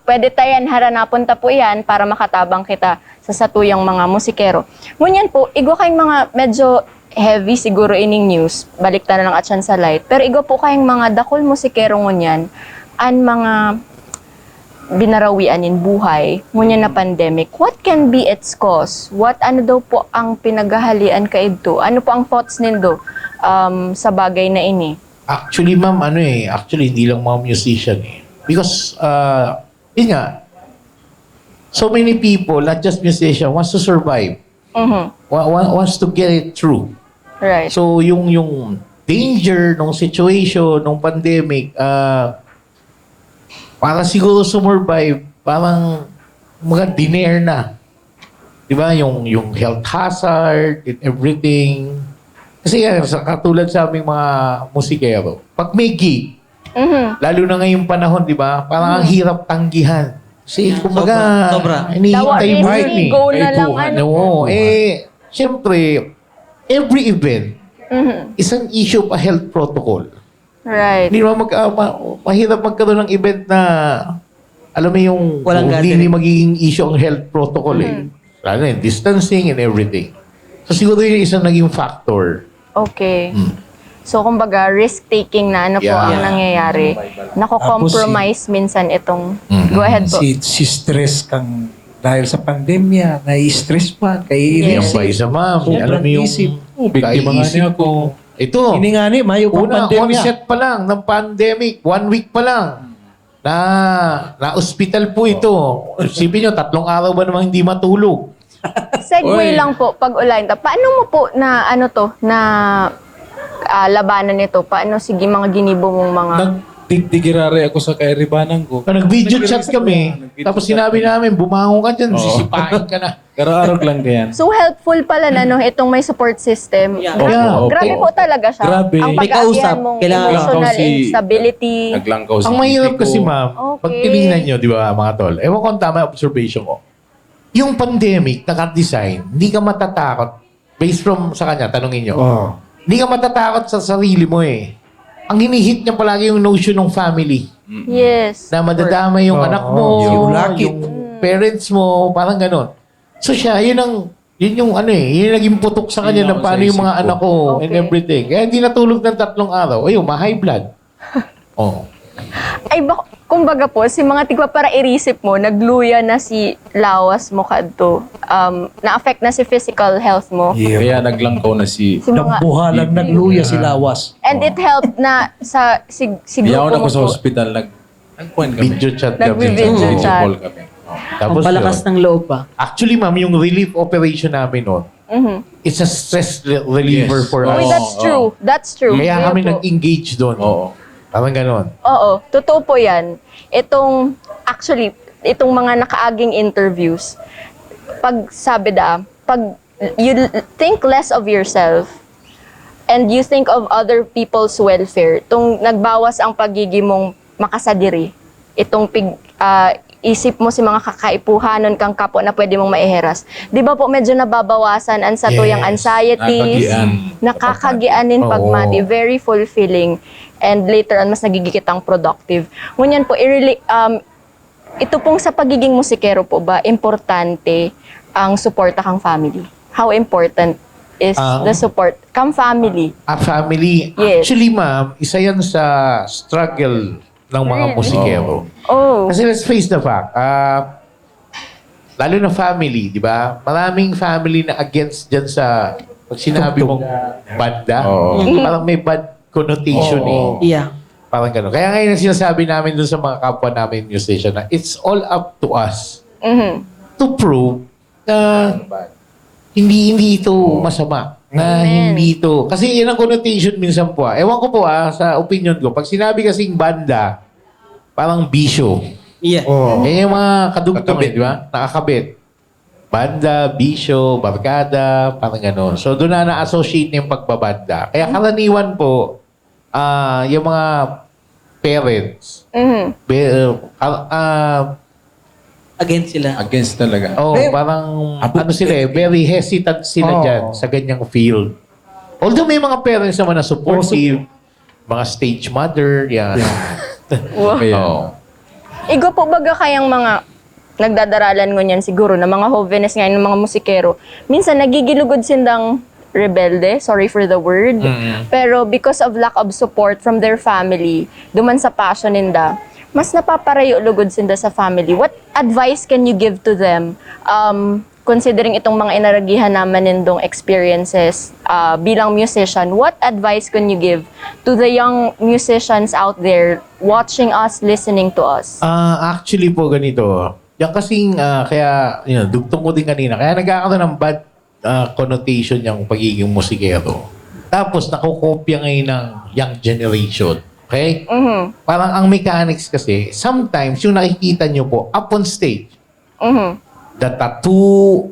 Pwede tayan haranapunta po yan para makatabang kita sa satuyang mga musikero. Ngunyan po, igo kayong mga medyo heavy siguro ining news. Balik na lang at yan sa light. Pero igo po kayong mga dakol musikero ngunyan an mga binarawian in buhay ngunyan na pandemic. What can be its cause? Ano daw po ang pinagahalian kaidto? Ano po ang thoughts nindo sa bagay na ini? Actually, ma'am, actually, hindi lang mga musician eh. Because, yun nga, so many people, not just musician, wants to survive. Mhm. Wants to get it through. Right. So, yung danger ng situation, ng pandemic, para siguro survive, parang mga dinair na. Di ba? Yung health hazard and everything. Kasi yan, katulad sa aming mga musikero, pag may gig, Mhm. lalo na ngayong panahon, di ba? Parang ang hirap tanggihan. Kasi kumbaga, Sobra. hinihintay mo Dawa, yun busy, eh. go na lang, ano. Oo, siyempre, every event, Mhm. isang issue pa health protocol. Right. Hindi naman mahirap magkaroon ng event na alam mo yung Walang hindi gathering. magiging issue ang health protocol eh. Lalo yun, distancing and everything. So siguro yun isang naging factor. Okay. So, kumbaga, risk-taking na ano po Yeah. ang nangyayari. Nako-compromise minsan itong... Go ahead po. Si stress kang dahil sa pandemya, nai-stress pa, Yan isip. pa isa, ma'am. Sobrang Alam mo yung isip. Biktima nga niya ako. Ito, Ini nga ni, mayo pa una, pandemya. onset pa lang ng pandemic, 1 week pa lang, na hospital po ito. Isipin nyo, 3 araw ba namang hindi matulog? Segue Oy. lang po, pag-ulan. Paano mo po na, ano to, na labanan nito? Paano, sige, mga ginibo mong mga... Tigirare ako sa kairibanan ko. Nag-video chat kami. Nag-video Tapos chat sinabi kami. namin, bumangon ka dyan, Oo. sisipain ka na. Karaarog lang kayan. So helpful pala na no, itong may support system. Yeah. Grabe, Yeah, okay. grabe po talaga siya. Grabe. Ang May kausap. pag-aagihan mong Kailangan- emotional Naglangaw si- instability. Naglangkaw si Ang mahirap titi ko. kasi, ma'am, pag Okay. tinignan nyo, di ba, mga tol, ewan ko ang tama yung observation ko. Yung pandemic, naka-design, hindi ka matatakot. Based from sa kanya, tanungin nyo. Oh. Hindi ka matatakot sa sarili mo eh. Ang hinihit niya palagi yung notion ng family. Yes. Na madadama yung Oo, anak mo, yung lakit. yung parents mo, parang ganon. So siya, yun yung ano eh, yun yung naging putok sa kanya Yun na ako paano sa yung mga isip ko. anak ko and Okay. everything. Kaya hindi natulog ng 3 araw. Ayun, ma-high blood. Oh. Ay, kumbaga po, si mga tigwa para irisip mo, nagluya na si lawas mo kadto. Na-affect na si physical health mo. Yeah. Kaya naglangkaw na si... Si mga, Nagbuhalang nagluya si Lawas. and it helped na sa si Iyaw grupo na mo ko sa po. hospital. Nag-point kami. Video chat kami. Nagbi-video Video chat. call kami. Oh. Tapos Ang palakas yun. ng loob pa. Actually, ma'am, yung relief operation namin noon, it's a stress reliever Yes. for Uy, us. that's true. That's true. Kaya Kaya kami po. nag-engage doon. Oo. Parang ganon. Oo, totoo po yan. Itong mga nakaaging interviews, pag sabi pag you think less of yourself and you think of other people's welfare, itong nagbawas ang pagiging mong makasadiri, isip mo si mga kakaipuhanon kang kapwa na pwede mong maiheras. Di ba po medyo nababawasan ang satuyang Yes. anxieties, nakakagianin pagmati, Oo. very fulfilling, and later on mas nagigikitang productive. Ngunyan po, ito pong sa pagiging musikero po ba, importante ang suporta kang family? How important is the support kang family? A family. Yes. Actually, ma'am, isa yan sa struggle ng mga Really? musikero. Oh, Kasi let's face the fact, lalo na family, di ba? Maraming family na against dyan sa, pag sinabi mong banda, Oo. parang may bad connotation Oo. eh. Yeah. Parang gano'n. Kaya ngayon ang sinasabi namin dun sa mga kapwa namin musician na it's all up to us to prove na hindi ito masama. Na Amen. hindi ito. Kasi yun ang connotation minsan po. Ewan ko po sa opinion ko. Pag sinabi kasing banda, parang bisyo. Yeah. Oh. Eh yung mga kadugtong Nakakabit. di ba? Nakakabit. Banda, bisyo, barkada, parang gano'n. So doon na na-associate na yung pagbabanda. Kaya karaniwan po, yung mga parents, Against sila. Against talaga. parang ano sila very hesitant sila Oh. dyan sa ganyang field. Although may mga parents naman na supportive, mga stage mother, yan. Kaya, Oo. Igo po baga kayang mga nagdadaralan ngunyan siguro na mga hovenes ngayon ng mga musikero. Minsan nagigilugod sindang rebelde, sorry for the word. Pero because of lack of support from their family, duman sa passion ninda, mas napaparayo lugod sinda sa family. What advice can you give to them? Considering itong mga inaragihan naman nindong experiences bilang musician, what advice can you give to the young musicians out there watching us, listening to us? Actually po ganito. Yan kasing, kaya, dugtong ko din kanina. Kaya nagkakaroon ng bad connotation yung pagiging musikero. Tapos, nakukopya ngayon ng young generation. Okay? Parang ang mechanics kasi, sometimes yung nakikita nyo po, up on stage, the tattoo,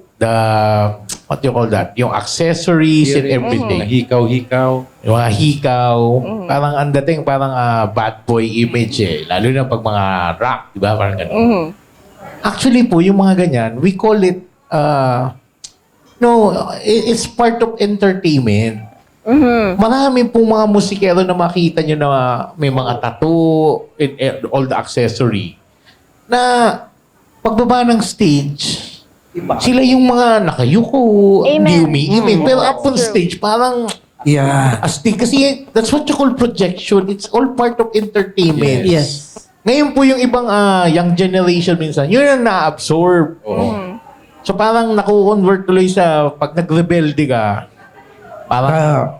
what do you call that? Yung accessories and everything. hikaw-hikaw. Yung mga hikaw. Parang ang dating, parang bad boy image eh. Lalo na pag mga rock, di ba? Parang gano'n. Actually po, yung mga ganyan, we call it, it's part of entertainment. Marami pong mga musikero na makita nyo na may mga tattoo and all the accessory. Na pagbaba ng stage, sila yung mga nakayuko, Amen. hindi umiimik. Pero That's up on true. stage, parang Yeah. astig. Kasi that's what you call projection. It's all part of entertainment. Yes. Ngayon po yung ibang young generation minsan, yun ang na-absorb. So parang naku-convert tuloy sa pag nag-rebelde ka, parang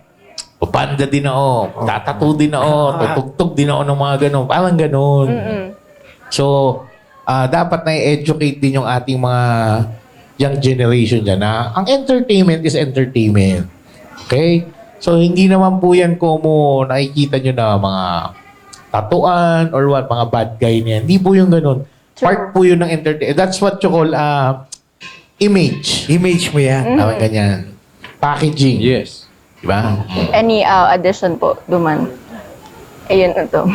pupanda din ako, tatato din ako, tutugtog din ako ng mga ganun. Parang ganun. So, dapat na-educate din yung ating mga young generation dyan na ang entertainment is entertainment. Okay? So, hindi naman po yan kung nakikita nyo na mga tatuan or what, mga bad guy niyan. Hindi po yung ganun. True. Part po yun ng entertainment. That's what you call image. Image mo yan. Tama ganyan. Packaging. Yes. Diba? Any addition po, Duman? Ayun ito.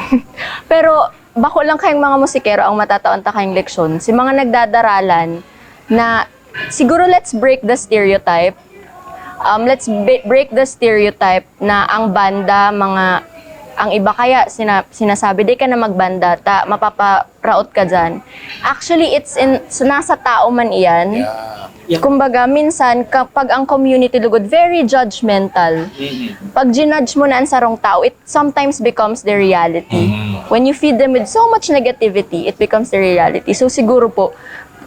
Pero bako lang kayong mga musikero ang matataon ta kayong leksyon. Si mga nagdadaralan na siguro let's break the stereotype. Let's break the stereotype na ang banda, ang iba kaya sinasabi, di ka na magbanda, mapaparaot ka dyan. Actually, nasa tao man iyan. Yeah. Kumbaga, minsan, kapag ang community lugod, very judgmental. Pag ginudge mo na ang sarong tao, it sometimes becomes the reality. When you feed them with so much negativity, it becomes the reality. So siguro po,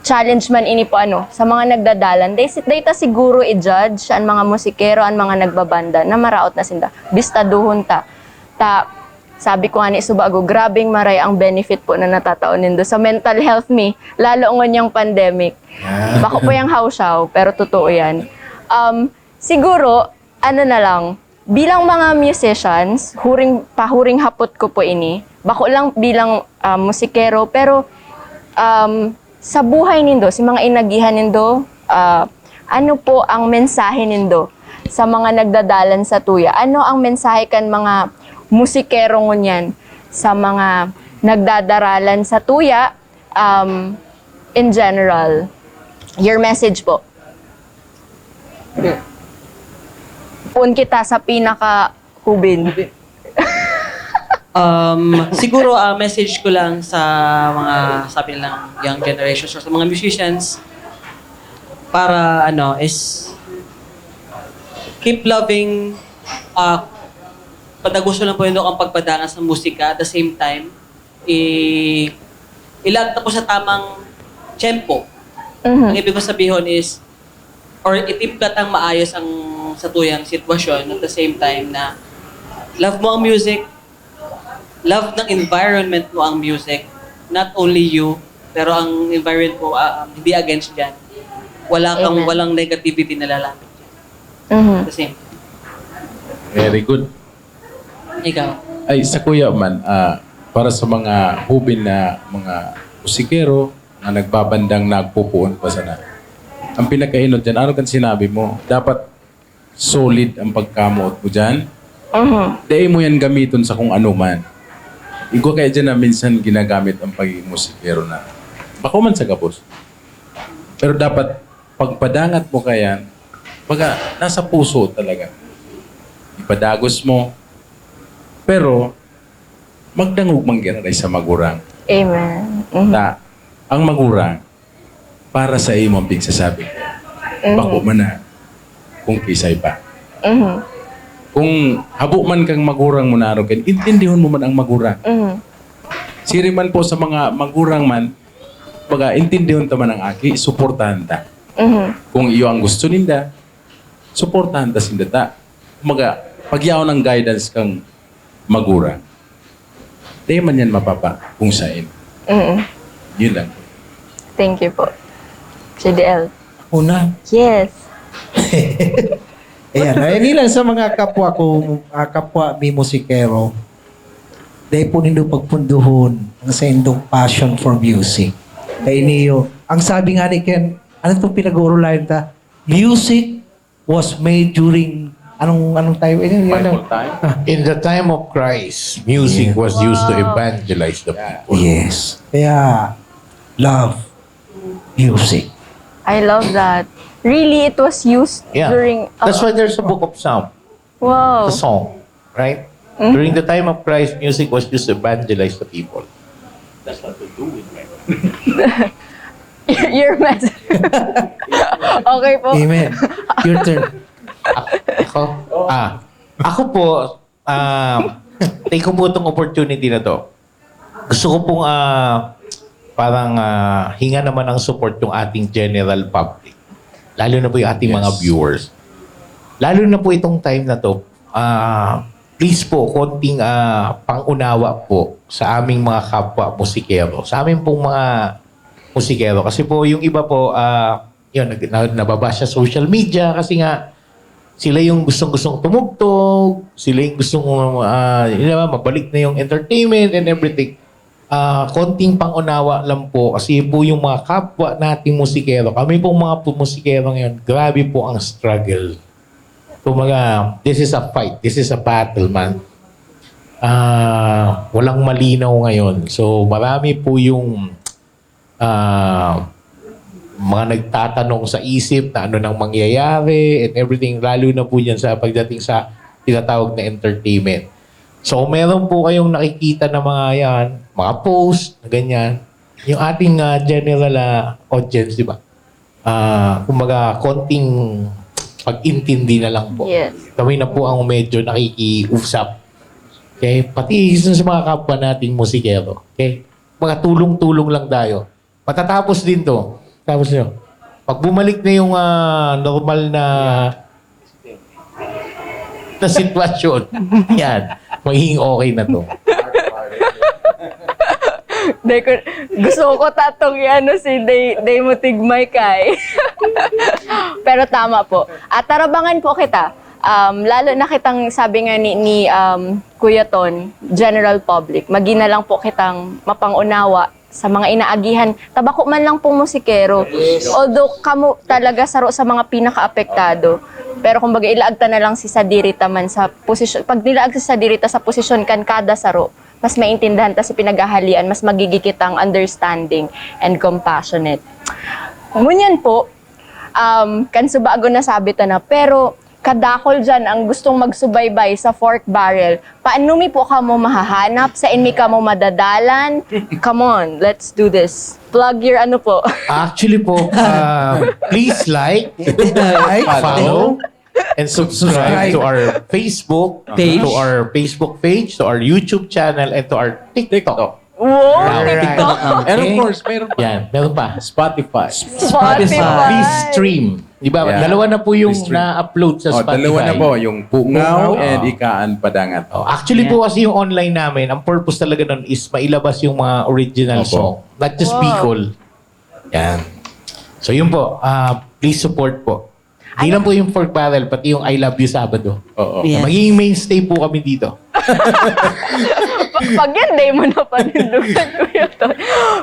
challenge man ini po sa mga nagdadalan, data siguro i-judge ang mga musikero, ang mga nagbabanda na maraot na sinda. Bistaduhon ta. Sabi ko nga ni Subago, grabing maray ang benefit po na natataon nindo sa mental health me, lalo ngon yung pandemic. Bako po yung hausaw, pero totoo yan. Siguro, na lang, bilang mga musicians, pahuring hapot ko po ini, bako lang bilang musikero, pero sa buhay nindo, si mga inagihan nindo, ano po ang mensahe nindo sa mga nagdadalan sa tuya? Ano ang mensahe kan mga musikero ngunyan sa mga nagdadaralan sa tuya in general? Your message po. Pun kita sa pinaka-hubin. Siguro message ko lang sa mga sabi nilang young generations or sa mga musicians para is keep loving padagusto lang po yun ang pagpadangan sa musika at the same time ilagta po sa tamang tempo. Ang ibig ko sabihin is or itipkat ang maayos ang sa tuyang sitwasyon at the same time na love mo ang music, love ng environment mo ang music, not only you, pero ang environment mo hindi against dyan. Walang negativity na lalapit dyan. The same. Very good. Ikaw. Ay, sa kuya man, para sa mga hubin na mga musikero na nagbabandang nagpupuon pa sana. Ang pinakainod dyan, ano kan sinabi mo? Dapat solid ang pagkamuot mo dyan. Dahil mo yan gamiton sa kung ano man. Igo kaya dyan na minsan ginagamit ang pagiging musikero na bako man sa gabos. Pero dapat pagpadangat mo kaya, baga nasa puso talaga. Ipadagos mo. Pero magdangog manggiray sa magurang. Amen. Na ang magurang para sa imo ang pigsasabi. Bako man na kung kisay pa. Kung habo man kang magurang mo na kan, intindihon mo man ang magurang. Siri man po sa mga magurang man, baga intindihon ta man ang aki, suportahan ta. Kung iyo ang gusto ninda, suportahan ta sinda ta. Maga, pagyaw ng guidance kang magurang. Di man yan mapapa kung sain. Yun lang. Thank you po. JDL. Una. Yes. Ayan, ilan sa mga kapwa ko, kapwa mi musikero, dahil po nindo pagpunduhon ang sa indong passion for music. Kaya niyo, ang sabi nga ni Ken, ano itong pinag-uurulayan ta? Music was made during, anong time? Bible time. In the time of Christ, music was used to evangelize the people. Yes. Kaya, love music. I love that. Really, it was used Yeah. during... That's why there's a book of Psalm, Wow. the song, right? During the time of Christ, music was used to evangelize the people. That's what to do with right? Your message. Okay po. Amen. Your turn. Ako po, take ko po itong opportunity na to. Gusto ko pong hinga naman ng support yung ating general public. Lalo na po yung ating mga viewers. Lalo na po itong time na to, please po, konting pangunawa po sa aming mga kapwa musikero. Sa aming pong mga musikero. Kasi po, yung iba po, nababa sa social media kasi nga, Sila yung gustong-gustong tumugtog, sila yung gustong mabalik na yung entertainment and everything. Konting pangunawa lang po kasi po yung mga kapwa nating musikero, kami pong mga musikero ngayon, grabe po ang struggle. Kumaga, this is a fight, this is a battle, man. Walang malinaw ngayon. So, marami po yung mga nagtatanong sa isip na ano nang mangyayari and everything, lalo na po dyan sa pagdating sa tinatawag na entertainment. So, meron po kayong nakikita na mga yan, mga post, na ganyan. Yung ating general audience, di ba? Kumbaga, konting pag-intindi na lang po. Yes. Kami na po ang medyo nakikiusap. Okay? Pati sa mga kapwa nating musikero. Okay? Mga tulong-tulong lang tayo. Matatapos din to. Tapos nyo. Pag bumalik na yung normal na sitwasyon, yan, magiging okay na to. Gusto ko tatong si Day mo tigmay kay. Pero tama po. At tarabangan po kita. Lalo na kitang sabi nga ni Kuya Ton, general public, magina lang po kitang mapangunawa sa mga inaagihan. Tabako man lang pong musikero. Although kamo talaga saro sa mga pinaka-apektado. Pero kumbaga ilaagta na lang si Sadirita man sa posisyon. Pag nilaag si Sadirita sa posisyon kan kada saro, mas maintindahan ta si pinagahalian, mas magigikitang understanding and compassionate. Ngunyan po, kansubago na sabi ta na, pero kadakol dyan ang gustong magsubaybay sa Fork Barrel. Paano mi po ka mo mahahanap? Saan mi ka mo madadalan? Come on, let's do this. Plug your ano po. Actually po, please like, follow, and subscribe to our Facebook Page. to our Facebook page, to our YouTube channel, and to our TikTok. Wow, Alright. TikTok. And of Okay. course, meron pa. Yan, meron pa. Spotify. Spotify. Please stream. Di ba? Yeah. Dalawa na po yung Please stream. na-upload sa Spotify. Dalawa na po. Yung Pungaw Pungaw. and Ikaan Padangat. Actually po kasi yung online namin, ang purpose talaga nun is mailabas yung mga original Opo. song. Not just Wow. Bicol. Yan. So yun po, please support po. Di lang po yung Fork Barrel, pati yung I Love You Sabado. Oo. Yeah. Magiging mainstay po kami dito. Pag yan, day mo na panindugan ko yun.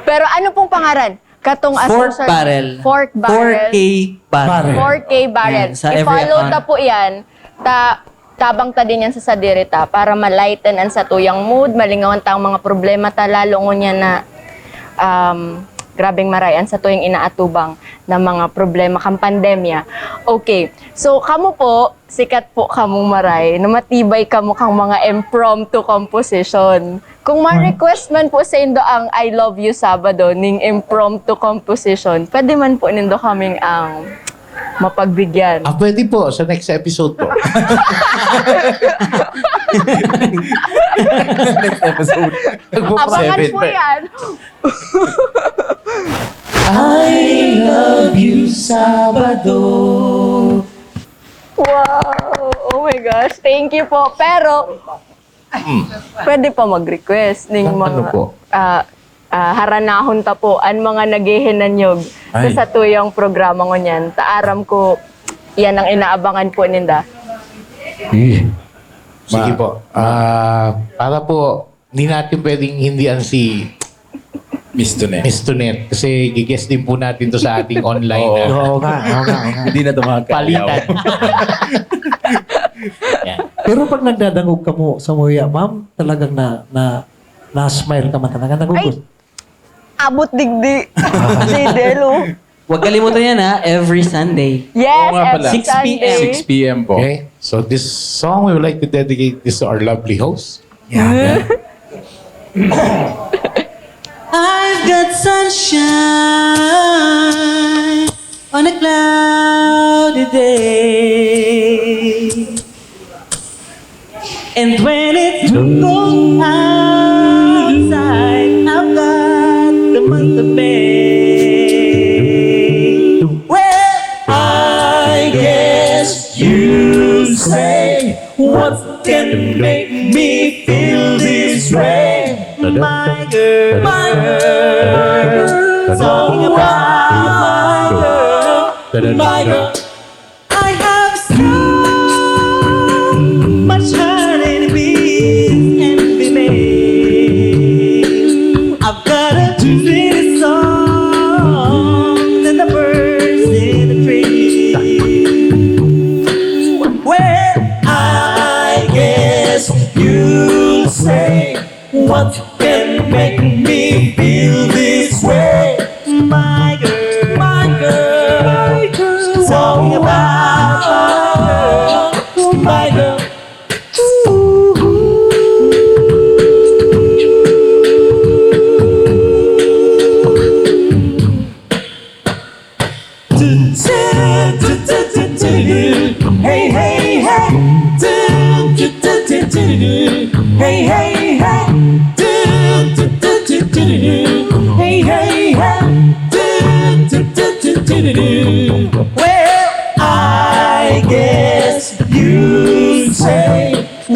Pero ano pong pangaran? Katong Fork asosal- Barrel. Fork Barrel. 4K barrel. 4K barrel. Yan, sa every I-follow account. ta po yan. Tabang ta din yan sa Sadirita para ma-lighten ang sa tuyang mood, malingawan ta ang mga problema ta, lalo niya na grabing marayan sa tuyang inaatubang ng mga problema kang pandemya. Okay. So, kamo po, sikat po kamo maray, na matibay kamo kang mga impromptu composition. Kung ma-request man po sa indo ang I Love You Sabado ning impromptu composition, pwede man po nindo kaming ang mapagbigyan. Pwede po sa next episode po. Next episode. Abangan po yan. I love you Sabado. Wow! Oh my gosh, thank you po. Pero, pwede pa mag-request ng mga Ano po? haranahon ta po ang mga naghihinanyog Ay. sa tuyang programa ko niyan. Taaram ko, yan ang inaabangan po ninda. Sige po. Para po, hindi natin pwedeng hindian si Miss Tunet. Miss Tunet. Kasi gigest din po natin to sa ating online Oo. na Oo nga. Hindi na tumakayaw. palitan. Yan. Pero pag nagdadangog ka mo sa muya, ma'am, talagang na-smile ka man talaga. Nagugus. Abot digdi. Jidelo. Huwag kalimutan yan every Sunday. Yes, Oo nga pala. every 6 p.m. Sunday. 6 p.m. po. Okay? So this song, we would like to dedicate this to our lovely host. Yeah. I've got sunshine on a cloudy day. And when it's cold outside, I've got the month of May. Well, I guess you say, what can make me feel this way? My girl, my girl, so my girl, my girl. I have so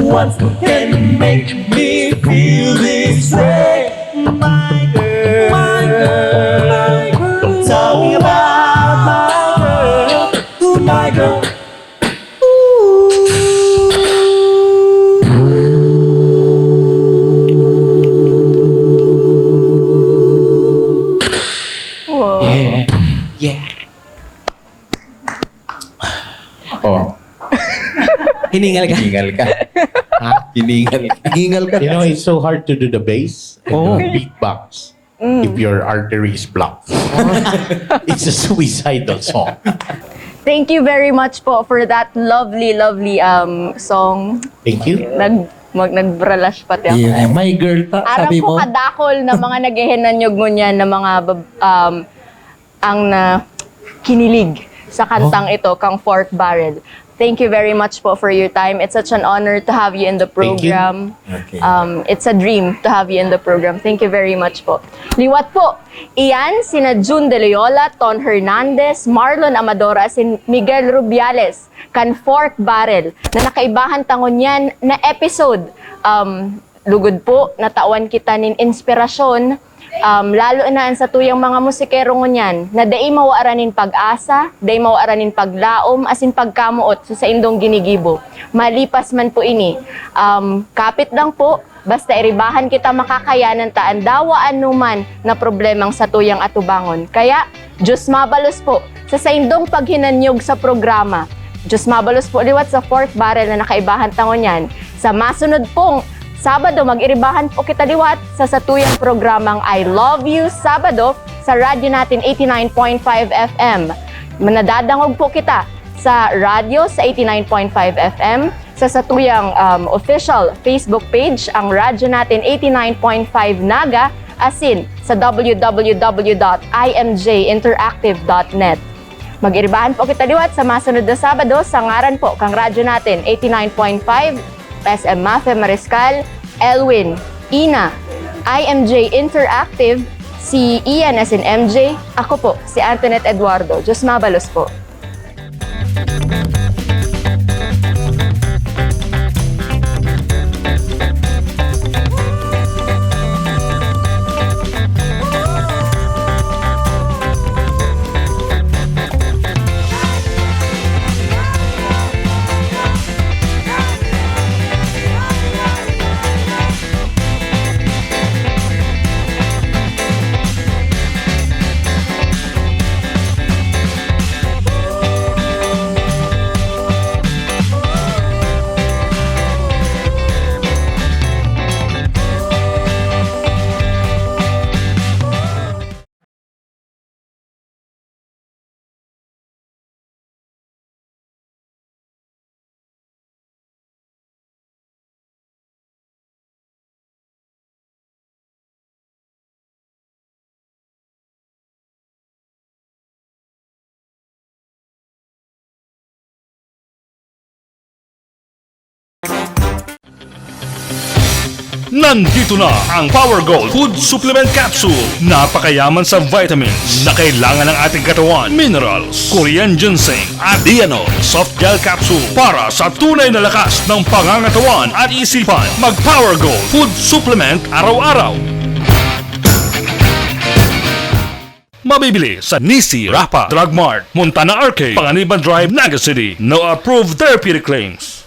What can make me feel this way? My girl, my girl, my girl. Talking about my girl, my girl. Wow. Yeah. Oh, Hiningal ka. hiningal ka. Ha? Hiningal ka. Gingal ka. You know, it's so hard to do the bass and Oh. the beatbox if your artery is blocked. It's a suicidal song. Thank you very much po for that lovely, lovely song. Thank you. Nagbralash pati ako. Yeah, my girl ta, Aram sabi po mo. kadakol na mga naghihinanyog mo niyan na mga ang na kinilig sa kantang ito, kang Fork Barrel. Thank you very much po for your time. It's such an honor to have you in the Thank you. program. Okay. It's a dream to have you in the program. Thank you very much po. Liwat po. Iyan, sina June De Loyola, Ton Hernandez, Marlon Amadora, sin Miguel Rubiales, kan Fork Barrel, na nakaibahan tangon yan na episode. Lugod po, natawan kita nin inspirasyon, lalo na sa tuyang mga musikero ngunyan, na dai mawaaranin pag-asa, dai mawaaranin paglaom, asin pagkamuot sa indong ginigibo. Malipas man po ini. Kapit lang po, basta iribahan kita makakayanan taan dawaan numan na problemang sa tuyang atubangon. Kaya, Diyos mabalos po sa indong paghinanyog sa programa. Diyos mabalos po liwat sa Fork Barrel na nakaibahan tangon yan. Sa masunod pong Sabado, mag-iribahan po kita liwat sa satuyang programang I Love You Sabado sa radyo natin 89.5 FM. Manadadangog po kita sa radyo sa 89.5 FM, sa satuyang official Facebook page, ang radyo natin 89.5 Naga, asin sa www.imjinteractive.net. Mag-iribahan po kita liwat sa masunod na Sabado sa ngaran po kang radyo natin 89.5 SM Mafe Mariscal, Elwin, Ina, IMJ Interactive, si Ian as in MJ, ako po, si Antoinette Eduardo. Diyos mabalos po. Nandito na ang Power Gold Food Supplement Capsule. Napakayaman sa vitamins na kailangan ng ating katawan, minerals, Korean ginseng at Diano Soft Gel Capsule para sa tunay na lakas ng pangangatawan at isipan. Mag Power Gold Food Supplement araw-araw. Mabibili sa Nisi, Rapa, Drug Mart, Montana Arcade, Panganiban Drive, Naga City. No approved therapeutic claims.